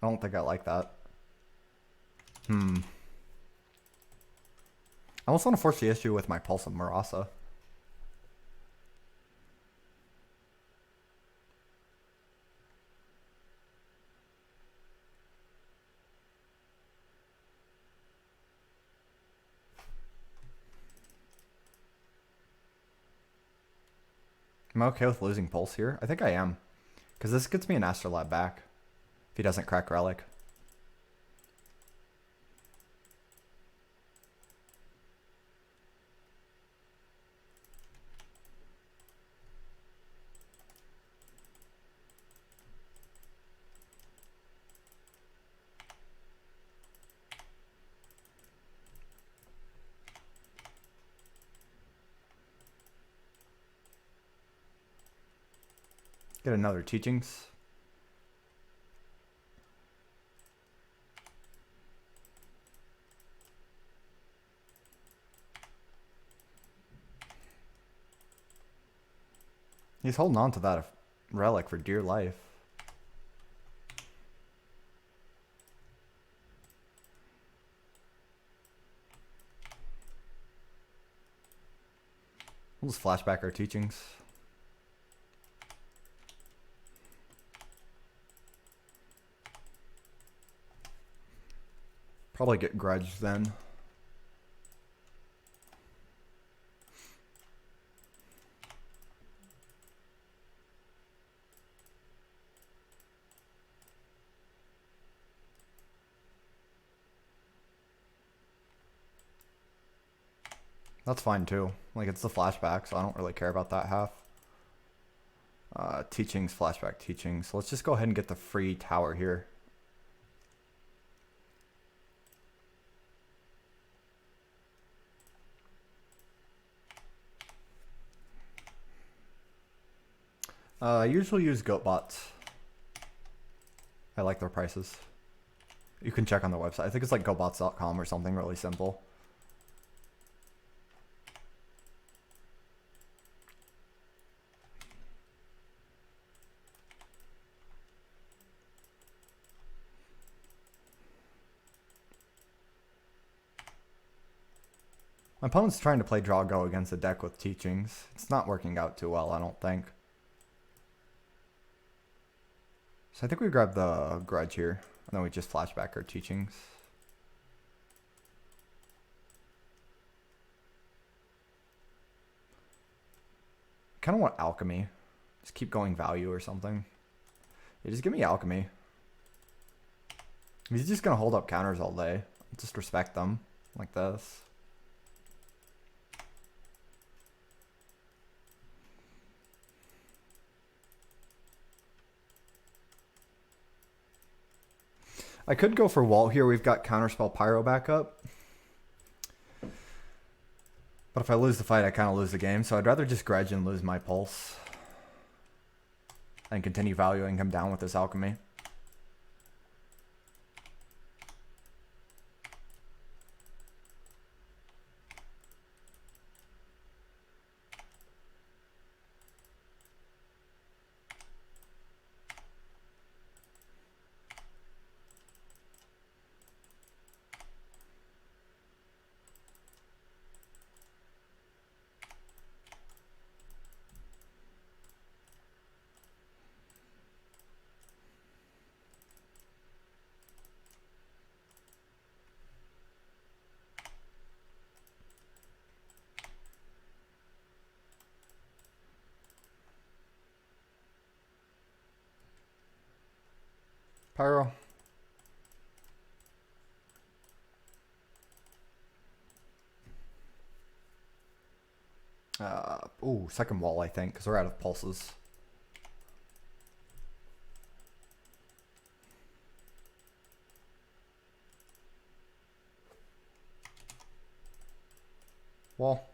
I don't think I like that. I almost want to force the issue with my Pulse of Marasa. Am I okay with losing Pulse here? I think I am. Because this gets me an Astrolabe back. If he doesn't crack Relic. Get another teachings. He's holding on to that relic for dear life. We'll just flashback our teachings. Probably get Grudge then. That's fine too. Like, it's the flashback, so I don't really care about that half. Teachings, flashback, teachings. So let's just go ahead and get the free tower here. I usually use Goatbots. I like their prices. You can check on the website. I think it's like gobots.com or something really simple. My opponent's trying to play draw go against a deck with teachings. It's not working out too well, I don't think. So I think we grab the grudge here, and then we just flashback our teachings. Kind of want alchemy. Just keep going value or something. Yeah, just give me alchemy. He's just gonna hold up counters all day. Just respect them like this. I could go for Walt here. We've got Counterspell Pyro backup. But if I lose the fight, I kind of lose the game. So I'd rather just grudge and lose my pulse. And continue valuing him down with this alchemy. Pyro. Ooh, second wall, I think, because we're out of pulses. Wall.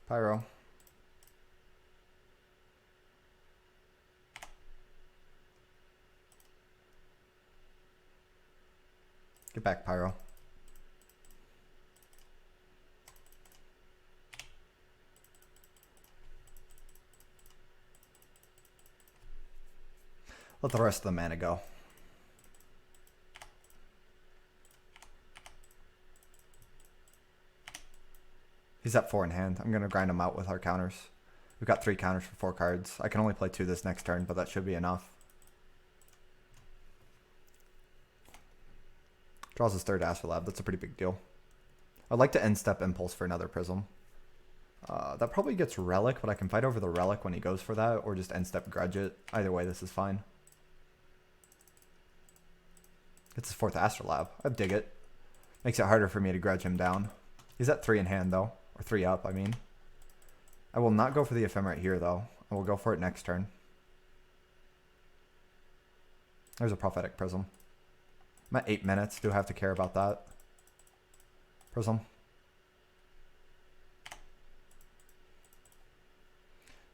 Pyro. Get back, Pyro. Let the rest of the mana go. He's at 4 in hand. I'm going to grind him out with our counters. We've got 3 counters for 4 cards. I can only play 2 this next turn, but that should be enough. Draws his 3rd Astrolabe. That's a pretty big deal. I'd like to end step Impulse for another Prism. That probably gets Relic, but I can fight over the Relic when he goes for that, or just end step Grudge it. Either way, this is fine. It's his 4th Astrolabe. I dig it. Makes it harder for me to grudge him down. He's at 3 in hand, though. Or 3 up, I mean. I will not go for the Ephemerate here, though. I will go for it next turn. There's a Prophetic Prism. I'm at 8 minutes. Do have to care about that. Prism.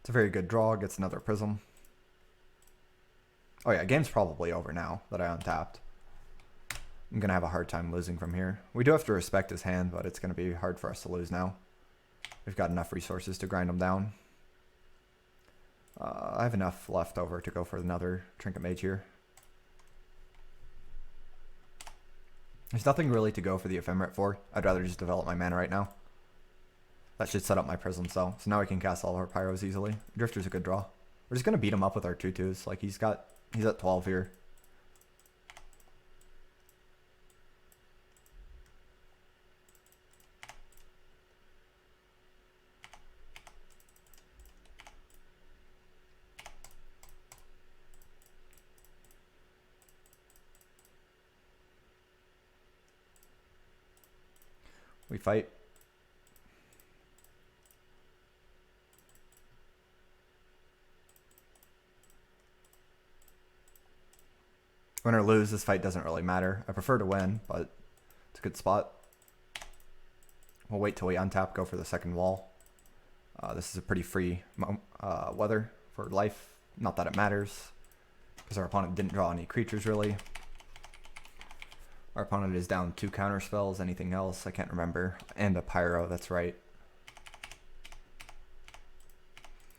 It's a very good draw. Gets another Prism. Oh yeah, game's probably over now that I untapped. I'm going to have a hard time losing from here. We do have to respect his hand, but it's going to be hard for us to lose now. We've got enough resources to grind him down. I have enough left over to go for another Trinket Mage here. There's nothing really to go for the Ephemerate for. I'd rather just develop my mana right now. That should set up my Prisms though. So now we can cast all of our Pyros easily. Drifter's a good draw. We're just going to beat him up with our 2/2s. Like he's at 12 here. We fight. Win or lose, this fight doesn't really matter. I prefer to win, but it's a good spot. We'll wait till we untap, go for the second wall. This is a pretty free weather for life. Not that it matters, because our opponent didn't draw any creatures really. Our opponent is down 2 counter spells, anything else, I can't remember. And a Pyro, that's right.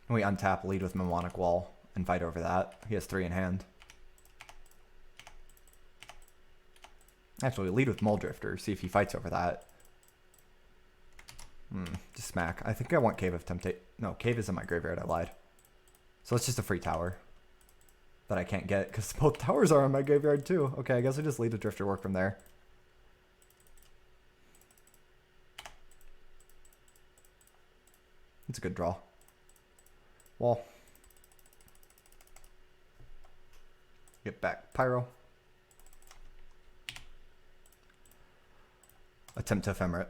And we untap, lead with Mnemonic Wall, and fight over that. He has 3 in hand. Actually, lead with Muldrifter, see if he fights over that. Just smack. I think I want Cave of Temptation. No, Cave is in my graveyard, I lied. So it's just a free tower that I can't get, because both towers are in my graveyard too. Okay, I guess I just lead the Drifter, work from there. It's a good draw. Wall. Get back Pyro. Attempt to Ephemerate.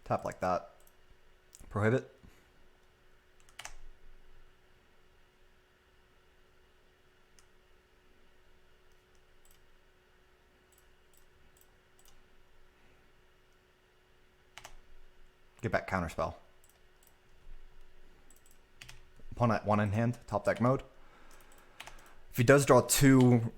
Tap like that. Prohibit. Get back Counterspell. Opponent 1 in hand, top deck mode. If he does draw 2,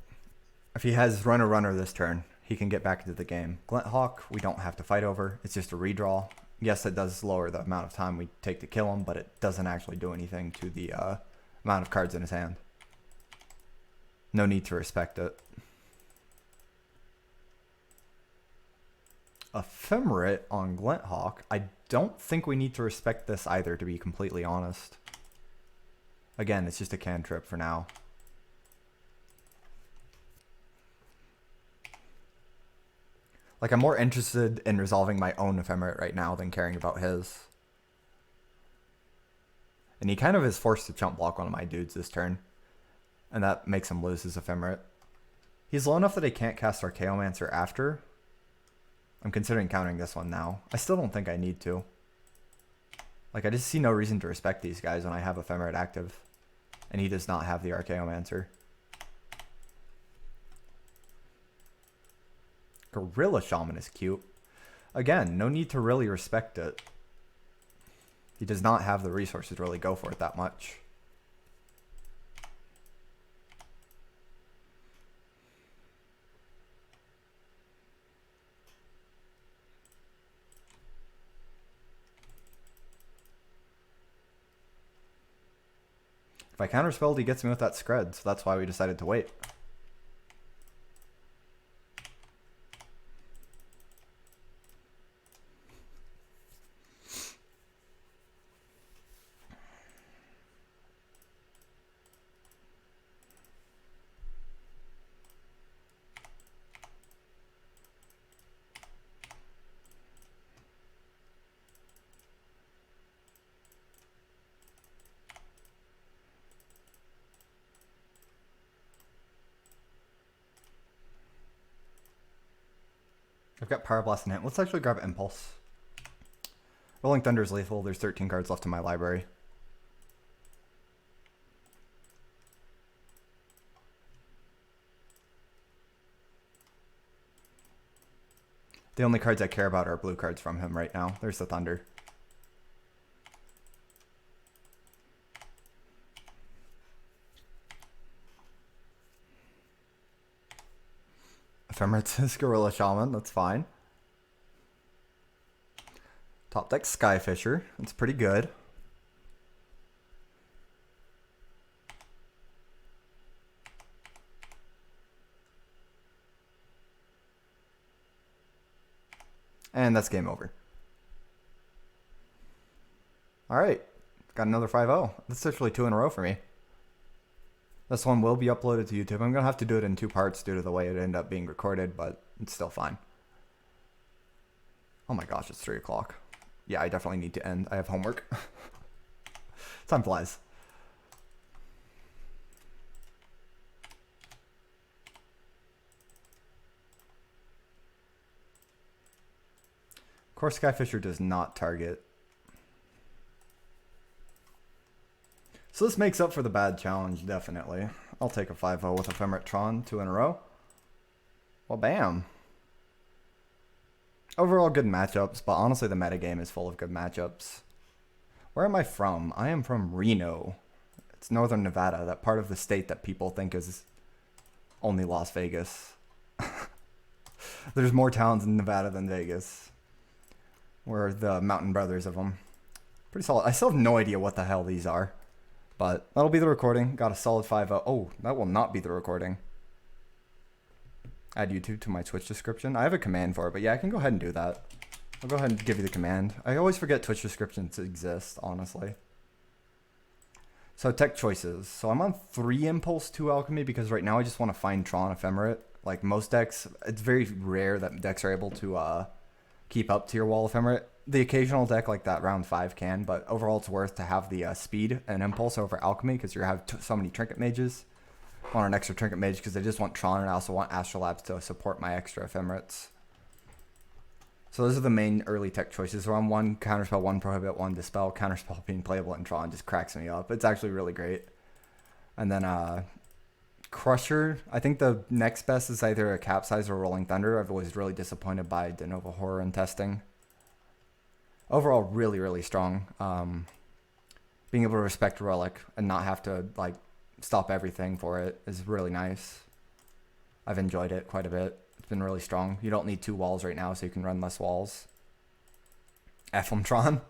if he has runner this turn, he can get back into the game. Glinthawk, we don't have to fight over. It's just a redraw. Yes, it does lower the amount of time we take to kill him, but it doesn't actually do anything to the amount of cards in his hand. No need to respect it. Ephemerate on Glinthawk. I don't think we need to respect this either, to be completely honest. Again, it's just a cantrip for now. Like, I'm more interested in resolving my own Ephemerate right now than caring about his. And he kind of is forced to chump block one of my dudes this turn. And that makes him lose his Ephemerate. He's low enough that I can't cast Archaeomancer after. I'm considering countering this one now. I still don't think I need to. Like, I just see no reason to respect these guys when I have Ephemerate active. And he does not have the Archaeomancer. Gorilla Shaman is cute. Again, no need to really respect it. He does not have the resources to really go for it that much. If I counterspelled, he gets me with that Scred, so that's why we decided to wait. I've got Power Blast in hand. Let's actually grab Impulse. Rolling Thunder is lethal. There's 13 cards left in my library. The only cards I care about are blue cards from him right now. There's the Thunder. Ephemerate says Gorilla Shaman, that's fine. Top deck Skyfisher, that's pretty good. And that's game over. Alright, got another 5-0. That's actually 2 in a row for me. This one will be uploaded to YouTube. I'm going to have to do it in 2 parts due to the way it ended up being recorded, but it's still fine. Oh my gosh, it's 3 o'clock. Yeah, I definitely need to end. I have homework. Time flies. Of course, Skyfisher does not target. So this makes up for the bad challenge, definitely. I'll take a 5-0 with Ephemerate Tron, 2 in a row. Well, bam. Overall good matchups, but honestly the metagame is full of good matchups. Where am I from? I am from Reno. It's northern Nevada, that part of the state that people think is only Las Vegas. There's more towns in Nevada than Vegas. We're the Mountain Brothers of them. Pretty solid. I still have no idea what the hell these are. But that'll be the recording. Got a solid 5-0. Oh, that will not be the recording. Add YouTube to my Twitch description. I have a command for it, but yeah, I can go ahead and do that. I'll go ahead and give you the command. I always forget Twitch descriptions exist, honestly. So tech choices. So I'm on 3 Impulse, 2 Alchemy, because right now I just want to find Tron Ephemerate. Like most decks, it's very rare that decks are able to keep up to your wall Ephemerate. The occasional deck like that round 5 can, but overall it's worth to have the speed and Impulse over Alchemy because you have so many Trinket Mages. I want an extra Trinket Mage because I just want Tron, and I also want Astrolabs to support my extra Ephemerates. So those are the main early tech choices. So I'm 1 Counterspell, 1 Prohibit, 1 Dispel. Counterspell being playable in Tron just cracks me up. It's actually really great. And then Crusher. I think the next best is either a Capsize or Rolling Thunder. I've always really disappointed by De Novo Horror in testing. Overall, really, really strong. Being able to respect Relic and not have to like stop everything for it is really nice. I've enjoyed it quite a bit. It's been really strong. You don't need 2 walls right now, so you can run less walls. Ephemerate.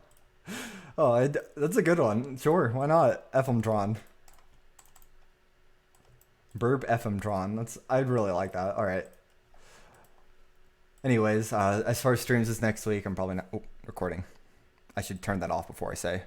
Oh, that's a good one. Sure, why not? Ephemerate. Burb Ephemerate. I'd really like that. All right. Anyways, as far as streams this next week, I'm probably not recording. I should turn that off before I say.